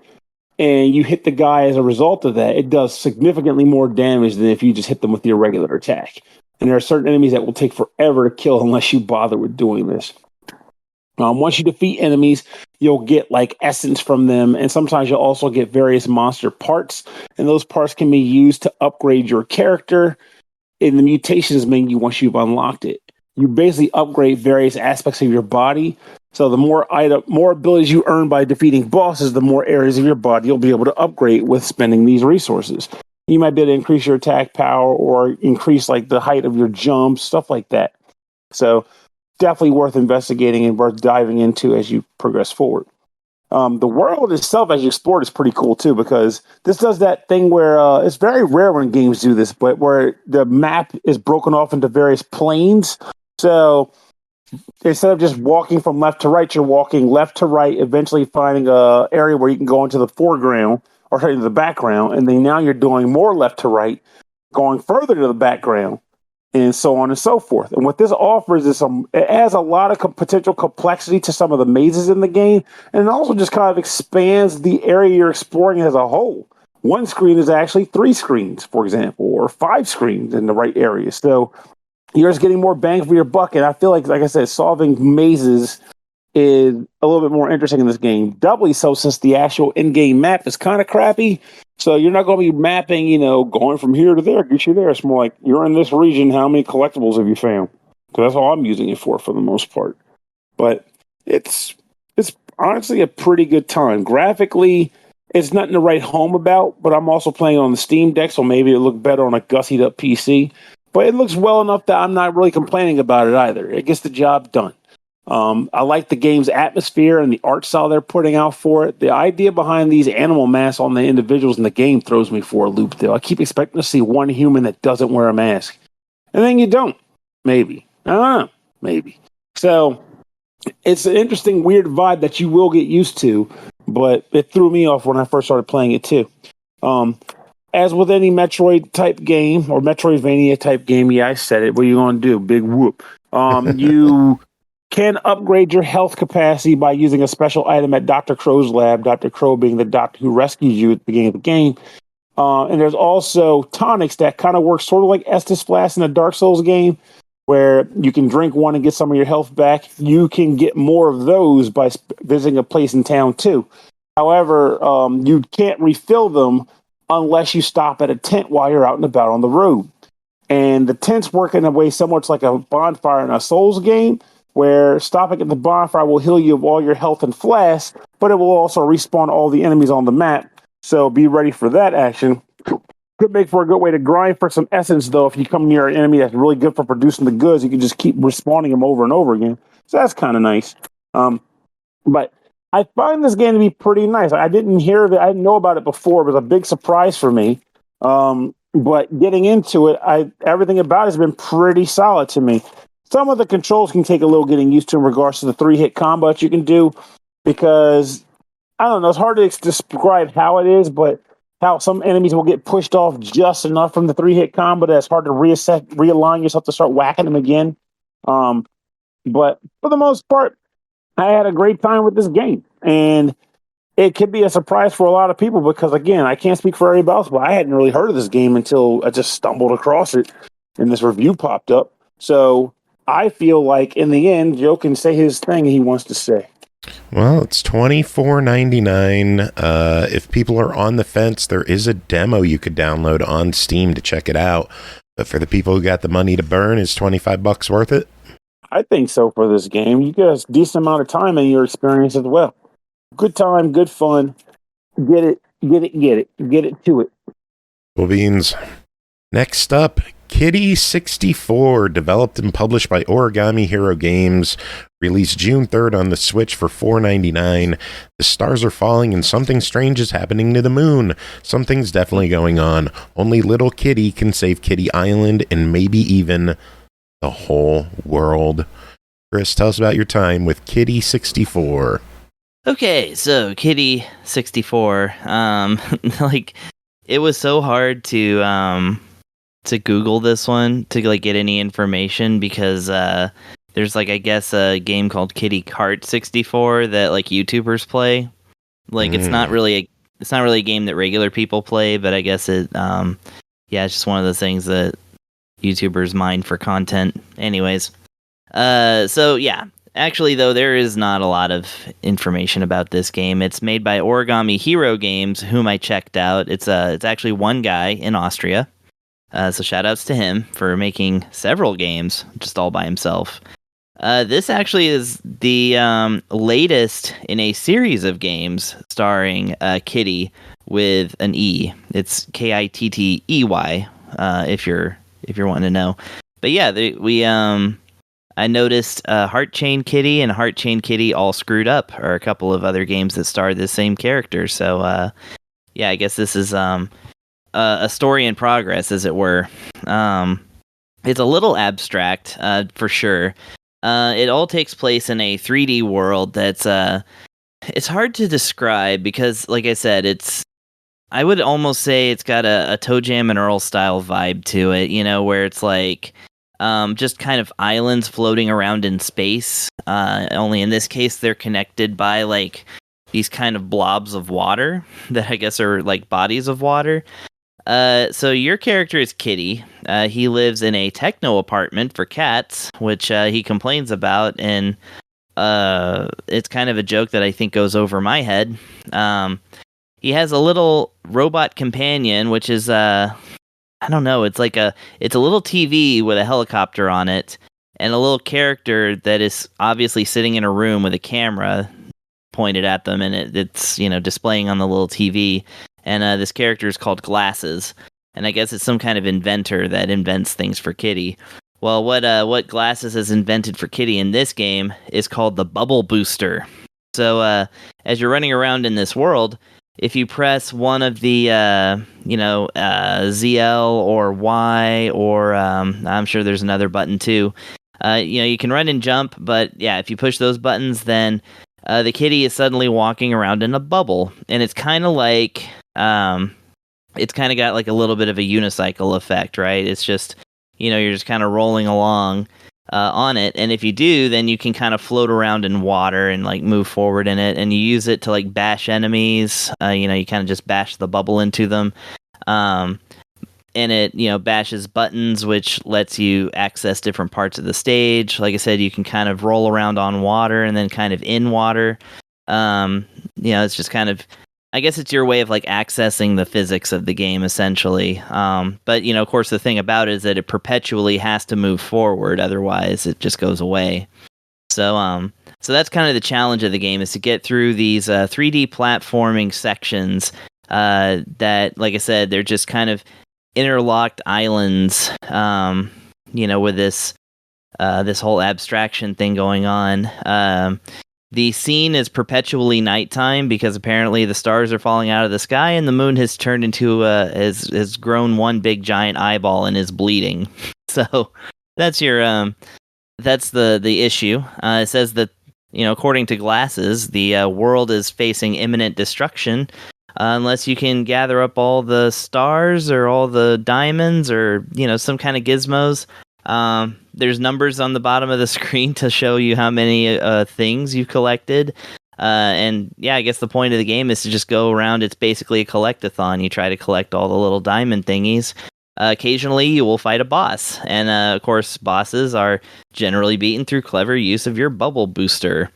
and you hit the guy as a result of that, it does significantly more damage than if you just hit them with your regular attack. And there are certain enemies that will take forever to kill unless you bother with doing this. Once you defeat enemies, you'll get like essence from them, and sometimes you'll also get various monster parts, and those parts can be used to upgrade your character in the mutations menu once you've unlocked it. You basically upgrade various aspects of your body. So the more abilities you earn by defeating bosses, the more areas of your body you'll be able to upgrade with spending these resources. You might be able to increase your attack power or increase like the height of your jumps, stuff like that. So definitely worth investigating and worth diving into as you progress forward. The world itself, as you explore, is pretty cool too, because this does that thing where it's very rare when games do this, but where the map is broken off into various planes. So instead of just walking from left to right, you're walking left to right, eventually finding an area where you can go into the foreground or into the background, and then now you're doing more left to right, going further to the background, and so on and so forth. And what this offers is it adds a lot of potential complexity to some of the mazes in the game, and it also just kind of expands the area you're exploring as a whole. One screen is actually 3 screens, for example, or 5 screens in the right area. So you're just getting more bang for your buck, and I feel like I said, solving mazes is a little bit more interesting in this game. Doubly so since the actual in-game map is kind of crappy. So you're not going to be mapping, going from here to there, get you there. It's more like you're in this region. How many collectibles have you found? Because that's all I'm using it for the most part. But it's honestly a pretty good time. Graphically, it's nothing to write home about, but I'm also playing on the Steam Deck, so maybe it'll look better on a gussied up PC. But it looks well enough that I'm not really complaining about it either. It gets the job done. I like the game's atmosphere and the art style they're putting out for it. The idea behind these animal masks on the individuals in the game throws me for a loop, though. I keep expecting to see one human that doesn't wear a mask. And then you don't. Maybe. I don't know. Maybe. So it's an interesting, weird vibe that you will get used to, but it threw me off when I first started playing it, too. As with any Metroid-type game, or Metroidvania-type game, yeah, I said it. What are you going to do? Big whoop. You can upgrade your health capacity by using a special item at Dr. Crow's lab, Dr. Crow being the doctor who rescues you at the beginning of the game. And there's also tonics that kind of work sort of like Estus Flask in a Dark Souls game, where you can drink one and get some of your health back. You can get more of those by visiting a place in town, too. However, you can't refill them unless you stop at a tent while you're out and about on the road. And the tents work in a way similar to like a bonfire in a Souls game, where stopping at the bonfire will heal you of all your health and flasks, but it will also respawn all the enemies on the map. So be ready for that action. Could make for a good way to grind for some essence, though. If you come near an enemy that's really good for producing the goods, you can just keep respawning them over and over again. So that's kind of nice. But I find this game to be pretty nice. I didn't hear of it. I didn't know about it before. It was a big surprise for me. But getting into it, everything about it has been pretty solid to me. Some of the controls can take a little getting used to in regards to the 3-hit combos you can do, because, I don't know, it's hard to describe how it is, but how some enemies will get pushed off just enough from the 3-hit combo that it's hard to realign yourself to start whacking them again. But for the most part, I had a great time with this game. And it could be a surprise for a lot of people because, again, I can't speak for everybody else, but I hadn't really heard of this game until I just stumbled across it and this review popped up. So I feel like, in the end, Joe can say his thing he wants to say. Well, it's $24.99. If people are on the fence, there is a demo you could download on Steam to check it out. But for the people who got the money to burn, is $25 worth it? I think so for this game. You get a decent amount of time in your experience as well. Good time, good fun. Get it to it. Cool beans. Next up, Kittey 64, developed and published by origamihero Games, released June 3rd on the Switch for $4.99. The stars are falling and something strange is happening to the moon. Something's definitely going on. Only little Kittey can save Kittey Island and maybe even the whole world. Chris, tell us about your time with Kittey 64. Okay, so Kittey 64, like, it was so hard to Google this one to like get any information because there's like, I guess, a game called Kittey Kart 64 that like YouTubers play. Like it's not really a game that regular people play, but I guess it's just one of those things that YouTubers mine for content. Anyways, so yeah. Actually, though, there is not a lot of information about this game. It's made by origamihero Games, whom I checked out. It's actually one guy in Austria. So shout-outs to him for making several games just all by himself. This actually is the latest in a series of games starring Kittey with an E. It's Kittey, if you're wanting to know. But yeah, I noticed Heart Chain Kittey and Heart Chain Kittey All Screwed Up are a couple of other games that star the same character. So, I guess this is a story in progress, as it were. It's a little abstract, for sure. It all takes place in a 3D world that's it's hard to describe because, like I said, I would almost say it's got a Toe Jam and Earl style vibe to it, where it's like just kind of islands floating around in space. Only in this case, they're connected by like these kind of blobs of water that I guess are like bodies of water. So your character is Kittey. He lives in a techno apartment for cats, which he complains about, and it's kind of a joke that I think goes over my head. He has a little robot companion, which is I don't know. It's like it's a little TV with a helicopter on it, and a little character that is obviously sitting in a room with a camera pointed at them, and it's displaying on the little TV. And this character is called Glasses, and I guess it's some kind of inventor that invents things for Kittey. Well, what Glasses has invented for Kittey in this game is called the Bubble Booster. So as you're running around in this world, if you press one of the ZL or Y, or I'm sure there's another button too, you can run and jump. But yeah, if you push those buttons, then the Kittey is suddenly walking around in a bubble, and it's kind of like it's kind of got like a little bit of a unicycle effect, right? It's just you're just kind of rolling along on it, and if you do, then you can kind of float around in water and like move forward in it, and you use it to like bash enemies. You kind of just bash the bubble into them, and it bashes buttons, which lets you access different parts of the stage. Like I said, you can kind of roll around on water and then kind of in water. It's just kind of, I guess it's your way of like accessing the physics of the game essentially. But of course the thing about it is that it perpetually has to move forward, otherwise it just goes away. So that's kind of the challenge of the game, is to get through these 3D platforming sections that, like I said, they're just kind of interlocked islands, with this whole abstraction thing going on. The scene is perpetually nighttime because apparently the stars are falling out of the sky and the moon has turned into has grown one big giant eyeball and is bleeding. So that's that's the issue. It says that according to Glasses, the world is facing imminent destruction unless you can gather up all the stars or all the diamonds or some kind of gizmos. There's numbers on the bottom of the screen to show you how many things you've collected. And yeah, I guess the point of the game is to just go around. It's basically a collectathon. You try to collect all the little diamond thingies. Occasionally you will fight a boss. And of course, bosses are generally beaten through clever use of your bubble booster.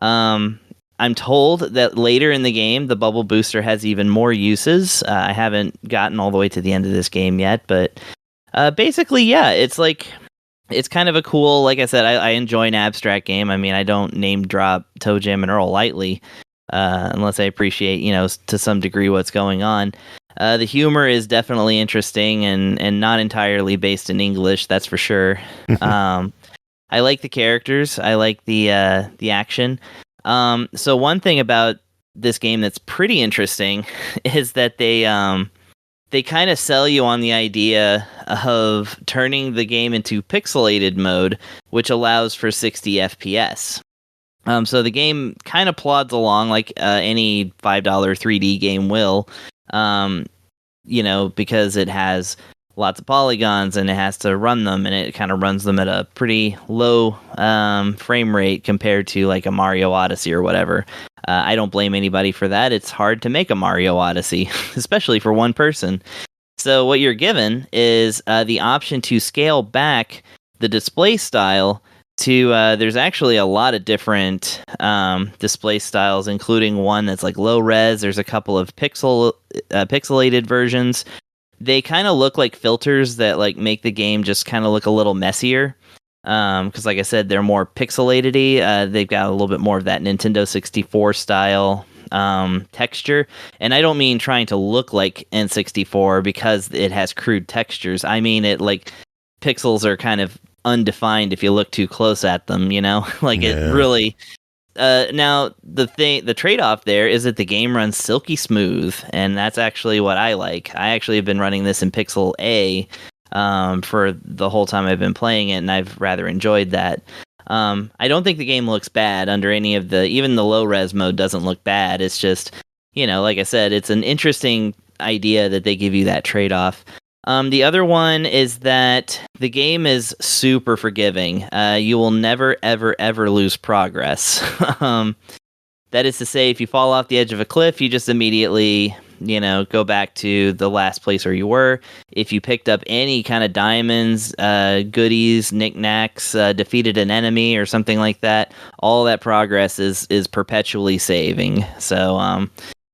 I'm told that later in the game, the bubble booster has even more uses. I haven't gotten all the way to the end of this game yet, but basically, yeah, it's kind of a cool, like I said, I enjoy an abstract game. I mean, I don't name drop Toe Jam and Earl lightly, unless I appreciate, to some degree what's going on. The humor is definitely interesting and not entirely based in English, that's for sure. I like the characters. I like the action. So one thing about this game that's pretty interesting is that they kind of sell you on the idea of turning the game into pixelated mode, which allows for 60 FPS. So the game kind of plods along like any $5 3D game will, because it has lots of polygons and it has to run them, and it kind of runs them at a pretty low frame rate compared to like a Mario Odyssey or whatever. I don't blame anybody for that. It's hard to make a Mario Odyssey, especially for one person. So what you're given is the option to scale back the display style to, there's actually a lot of different display styles, including one that's like low res. There's a couple of pixelated versions. They kind of look like filters that like make the game just kind of look a little messier. Because like I said, they're more pixelated-y. They've got a little bit more of that Nintendo 64 style texture. And I don't mean trying to look like N64 because it has crude textures. I mean it like pixels are kind of undefined if you look too close at them, like it really. Now the trade-off there is that the game runs silky smooth, and that's actually what I like. I actually have been running this in Pixel A for the whole time I've been playing it, and I've rather enjoyed that. I don't think the game looks bad under any of even the low res mode doesn't look bad. It's just, like I said, it's an interesting idea that they give you that trade-off. The other one is that the game is super forgiving. You will never, ever, ever lose progress. That is to say, if you fall off the edge of a cliff, you just immediately, go back to the last place where you were. If you picked up any kind of diamonds, goodies, knickknacks, defeated an enemy or something like that, all that progress is perpetually saving. So,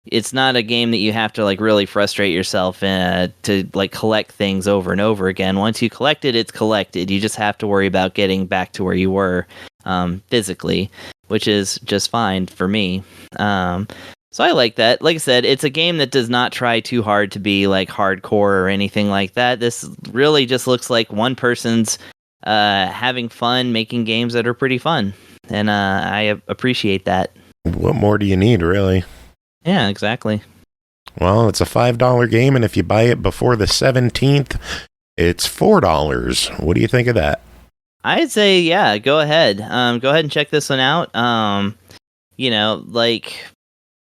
it's not a game that you have to like really frustrate yourself to like collect things over and over again. Once you collect it, it's collected. You just have to worry about getting back to where you were physically, which is just fine for me. So I like that. Like I said, it's a game that does not try too hard to be like hardcore or anything like that. This really just looks like one person's having fun making games that are pretty fun, and I appreciate that. What more do you need, really? Yeah, exactly. Well, it's a $5 game, and if you buy it before the 17th, it's $4. What do you think of that? I'd say, yeah, go ahead. Go ahead and check this one out. You know, like,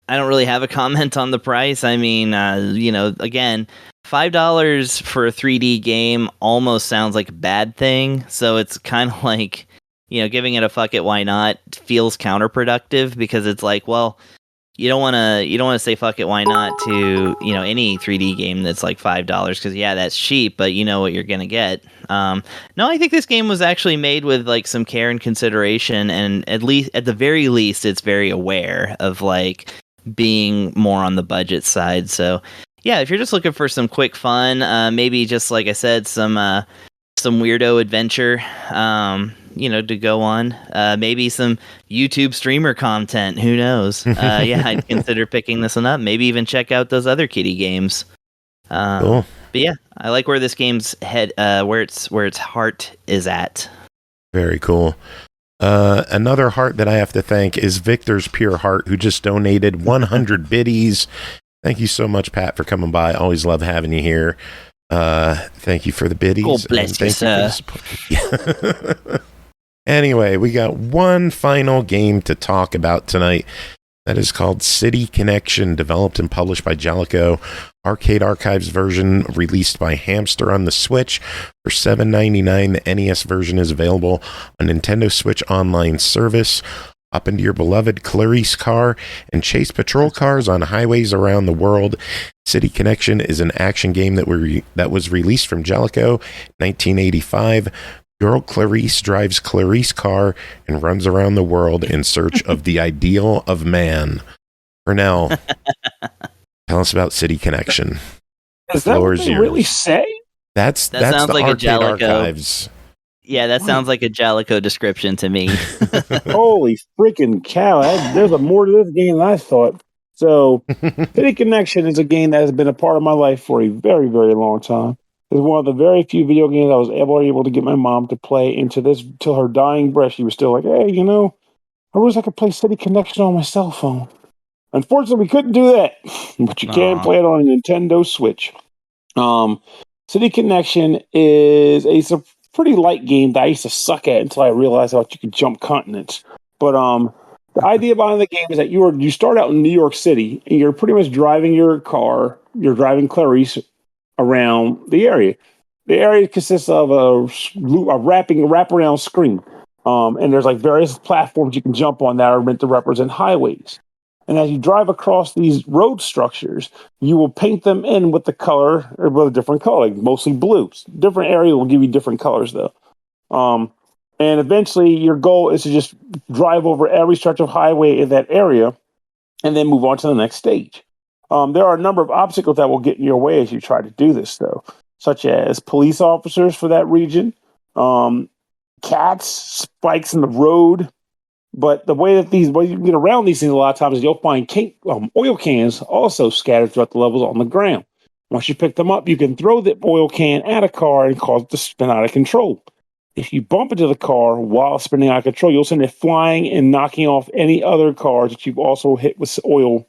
I don't really have a comment on the price. I mean, you know, again, $5 for a 3D game almost sounds like a bad thing. So it's kind of like, you know, giving it a fuck it, why not feels counterproductive, because it's like, well, you don't want to say fuck it, why not to, you know, any 3D game that's like $5, because yeah, that's cheap, but you know what you're gonna get. No, I think this game was actually made with like some care and consideration, and at the very least, it's very aware of like being more on the budget side. So yeah, if you're just looking for some quick fun, maybe just like I said, some weirdo adventure, you know, to go on, maybe some YouTube streamer content, who knows. Yeah, I'd consider picking this one up, maybe even check out those other Kittey games. Cool. But yeah, I like where this game's head, where its heart is at. Very cool. Another heart that I have to thank is Victor's Pure Heart, who just donated 100 biddies. Thank you so much, Pat, for coming by. Always love having you here. Thank you for the biddies. God bless you, sir. Anyway, we got one final game to talk about tonight. That is called City Connection, developed and published by JALECO. Arcade Archives version released by Hamster on the Switch for $7.99. The NES version is available on Nintendo Switch Online service. Hop into your beloved Clarice car and chase patrol cars on highways around the world. City Connection is an action game that was released from JALECO 1985. Girl Clarice drives Clarice car and runs around the world in search of the ideal of man. Pernell, tell us about City Connection. Is that what they really say? That sounds the like Arcade a JALECO. Archives. Yeah, that sounds like a JALECO description to me. Holy freaking cow. There's more to this game than I thought. So, City Connection is a game that has been a part of my life for a very, very long time. It's one of the very few video games I was able to get my mom to play into this till her dying breath. She was still like, hey, you know, I wish I could play City Connection on my cell phone. Unfortunately, we couldn't do that, but you can play it on a Nintendo Switch. City Connection is a pretty light game that I used to suck at until I realized how you could jump continents. But the idea behind the game is that you start out in New York City, and you're pretty much driving your car. You're driving Clarice around the area. The area consists of a wraparound screen. And there's like various platforms you can jump on that are meant to represent highways. And as you drive across these road structures, you will paint them in with a different color, like mostly blues. Different area will give you different colors though. And eventually your goal is to just drive over every stretch of highway in that area and then move on to the next stage. There are a number of obstacles that will get in your way as you try to do this, though, such as police officers for that region, cats, spikes in the road. But the way that you get around these things a lot of times is you'll find oil cans also scattered throughout the levels on the ground. Once you pick them up, you can throw the oil can at a car and cause it to spin out of control. If you bump into the car while spinning out of control, you'll send it flying and knocking off any other cars that you've also hit with oil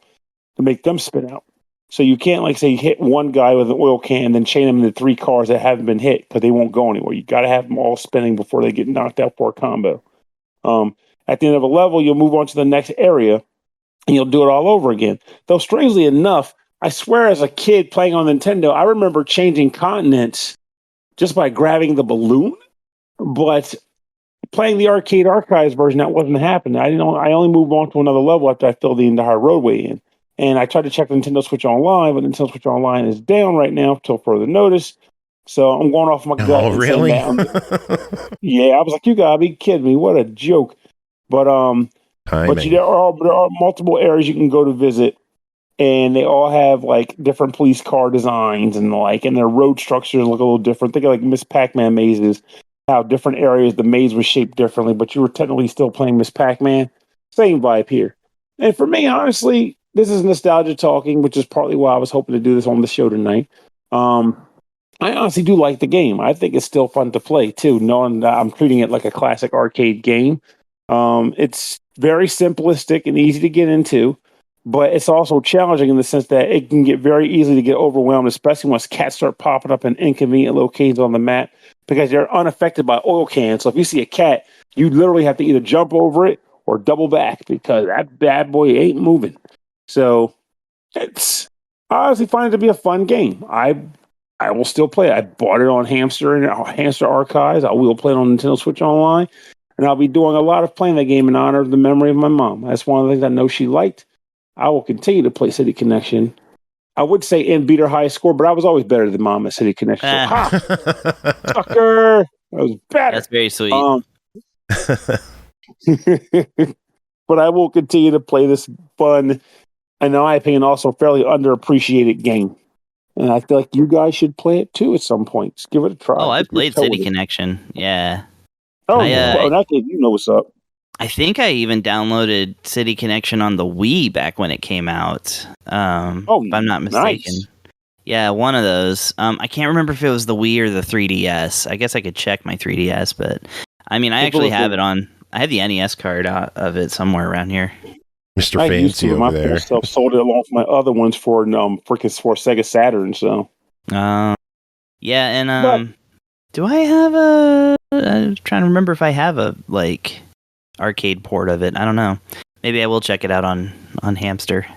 to make them spin out. So you can't, like, say, hit one guy with an oil can and then chain them into 3 cars that haven't been hit because they won't go anywhere. You got to have them all spinning before they get knocked out for a combo. At the end of a level, you'll move on to the next area and you'll do it all over again. Though, strangely enough, I swear as a kid playing on Nintendo, I remember changing continents just by grabbing the balloon. But playing the Arcade Archives version, that wasn't happening. I only moved on to another level after I filled the entire roadway in. And I tried to check the Nintendo Switch Online, but Nintendo Switch Online is down right now till further notice. So I'm going off my gut. Oh, really? Yeah, I was like, you gotta be kidding me. What a joke. But there are multiple areas you can go to visit, and they all have like different police car designs and and their road structures look a little different. Think of like Miss Pac-Man mazes, how different areas the maze was shaped differently, but you were technically still playing Miss Pac-Man. Same vibe here. And for me, honestly, this is nostalgia talking, which is partly why I was hoping to do this on the show tonight. I honestly do like the game. I think it's still fun to play too, knowing that I'm treating it like a classic arcade game. It's very simplistic and easy to get into, but it's also challenging in the sense that it can get very easy to get overwhelmed, especially once cats start popping up in inconvenient locations on the map because they're unaffected by oil cans. So if you see a cat, you literally have to either jump over it or double back because that bad boy ain't moving. So I honestly find it to be a fun game. I will still play it. I bought it on Hamster and Hamster Archives. I will play it on Nintendo Switch Online. And I'll be doing a lot of playing that game in honor of the memory of my mom. That's one of the things I know she liked. I will continue to play City Connection. I would say and beat her high score, but I was always better than mom at City Connection. So, sucker! I was better. That's very sweet. But I will continue to play this fun, and in my opinion, also fairly underappreciated game. And I feel like you guys should play it too at some point. Just give it a try. Oh, I've played City Connection. Yeah. Oh, that game, you know what's up. I think I even downloaded City Connection on the Wii back when it came out. If I'm not mistaken. Nice. Yeah, one of those. I can't remember if it was the Wii or the 3DS. I guess I could check my 3DS, but I mean, I actually have it on. I have the NES card of it somewhere around here. Mr. Fancy over there. I sold it along with my other ones for Sega Saturn. So, yeah, and do I have I'm trying to remember if I have a arcade port of it. I don't know. Maybe I will check it out on Hamster.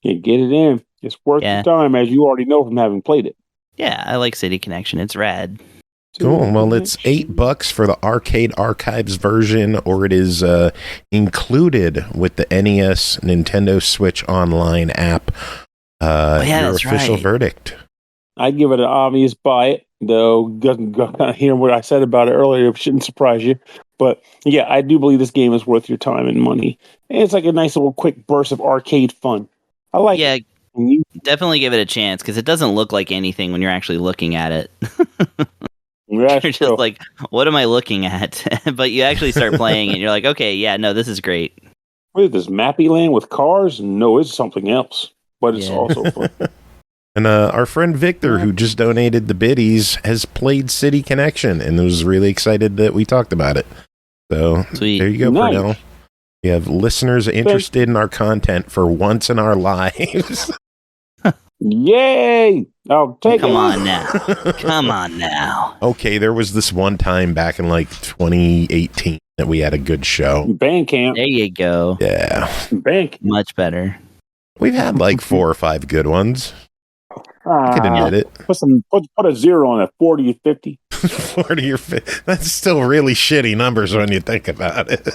Yeah, get it in. It's worth your time, as you already know from having played it. Yeah, I like City Connection. It's rad. Cool. Well, it's $8 for the Arcade Archives version, or it is included with the NES Nintendo Switch Online app. Your official verdict. I'd give it an obvious buy it, though. Hearing what I said about it earlier shouldn't surprise you. But yeah, I do believe this game is worth your time and money. And it's like a nice little quick burst of arcade fun. I like it. Definitely give it a chance because it doesn't look like anything when you're actually looking at it. You're just like, what am I looking at? But you actually start playing and you're like, okay, yeah, no, this is great. What is this, Mappy Land with cars? No, it's something else. But it's also fun. And our friend Victor, who just donated the biddies, has played City Connection and was really excited that we talked about it. So Sweet. There you go, Nice. Pernell. We have listeners interested in our content for once in our lives. Yay! I'll take Come it. on now. Come on now. Okay, there was this one time back in 2018 that we had a good show. Bandcamp. There you go. Yeah. Bandcamp. Much better. We've had 4 or 5 good ones. I could admit it. Put a 0 on it, 40 or 50. 40 or 50. That's still really shitty numbers when you think about it.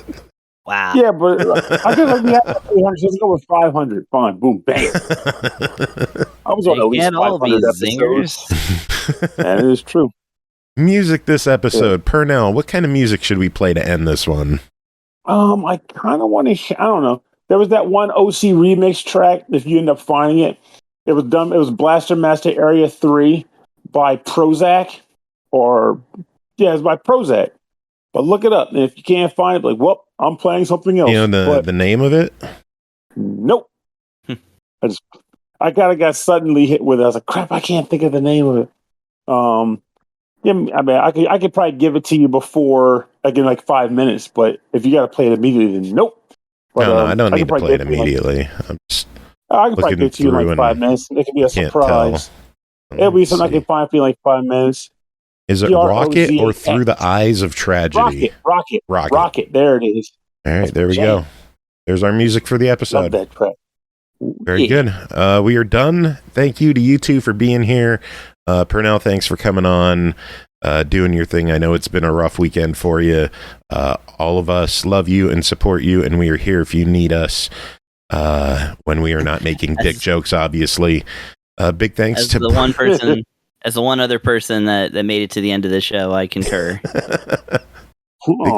Wow. Yeah, but I feel like we have 400, so let's go with 500. Fine, boom, bang. I was on at least 500 episodes. That is true. Music this episode. Pernell, what kind of music should we play to end this one? I kind of want to, I don't know. There was that one OC remix track, if you end up finding it. It was done. It was Blaster Master Area 3 by Prozax. It's by Prozax. But look it up. And if you can't find it, I'm playing something else. You know the name of it? Nope. I got suddenly hit with it. I was like, crap, I can't think of the name of it. I could probably give it to you before, in 5 minutes. But if you got to play it immediately, then nope. But, no, I don't need to play it immediately. I'm just I can probably give it to you in 5 minutes. It could be a surprise. It'll be something I can find for you 5 minutes. Is it Rocket or Through the Eyes of Tragedy? Rocket. There it is. All right, there we go. There's our music for the episode. Love that track. Very good. We are done. Thank you to you two for being here. Pernell, thanks for coming on, doing your thing. I know it's been a rough weekend for you. All of us love you and support you, and we are here if you need us when we are not making dick jokes, obviously. Big thanks to the one person. As the one other person that made it to the end of the show, I concur. Big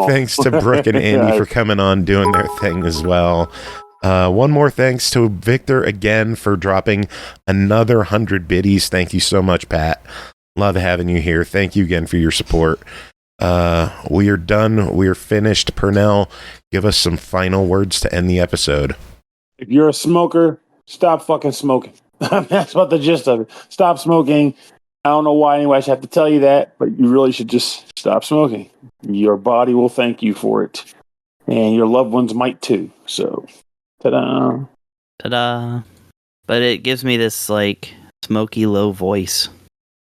thanks to Brooke and Andy for coming on, doing their thing as well. One more thanks to Victor again for dropping another 100 biddies. Thank you so much, Pat. Love having you here. Thank you again for your support. We are done. We are finished. Pernell, give us some final words to end the episode. If you're a smoker, stop fucking smoking. That's what the gist of it. Stop smoking. I don't know why anyone should have to tell you that, but you really should just stop smoking. Your body will thank you for it. And your loved ones might too. So, ta-da. Ta-da. But it gives me this, like, smoky, low voice.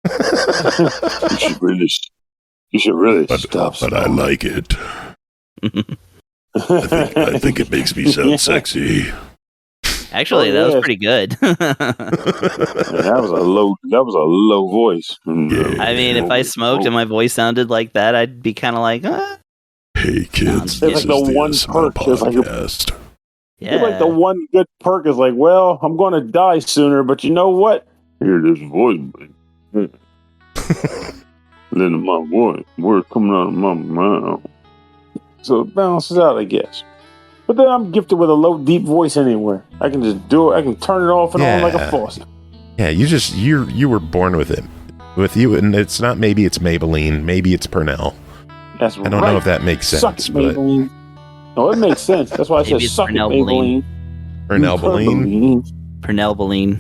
You should really stop smoking. But I like it. I think it makes me sound sexy. Actually, that was pretty good. That was a low voice. Yeah. I mean, if I smoked and my voice sounded like that, I'd be kind of like, Hey kids, this is the one perk. Podcast. It's like the one good perk is like, well, I'm going to die sooner, but you know what? Hear this voice, baby. Then my voice, word coming out of my mouth. So it balances out, I guess. But then I'm gifted with a low, deep voice anywhere. I can just do it. I can turn it off and on like a faucet. Yeah, you were born with it. With you, and it's not. Maybe it's Maybelline. Maybe it's Pernell. That's right. I don't know if that makes sense. Suck it, Maybelline. No, it makes sense. That's why I said suck it, Maybelline. Pernellbelline. Pernellbelline.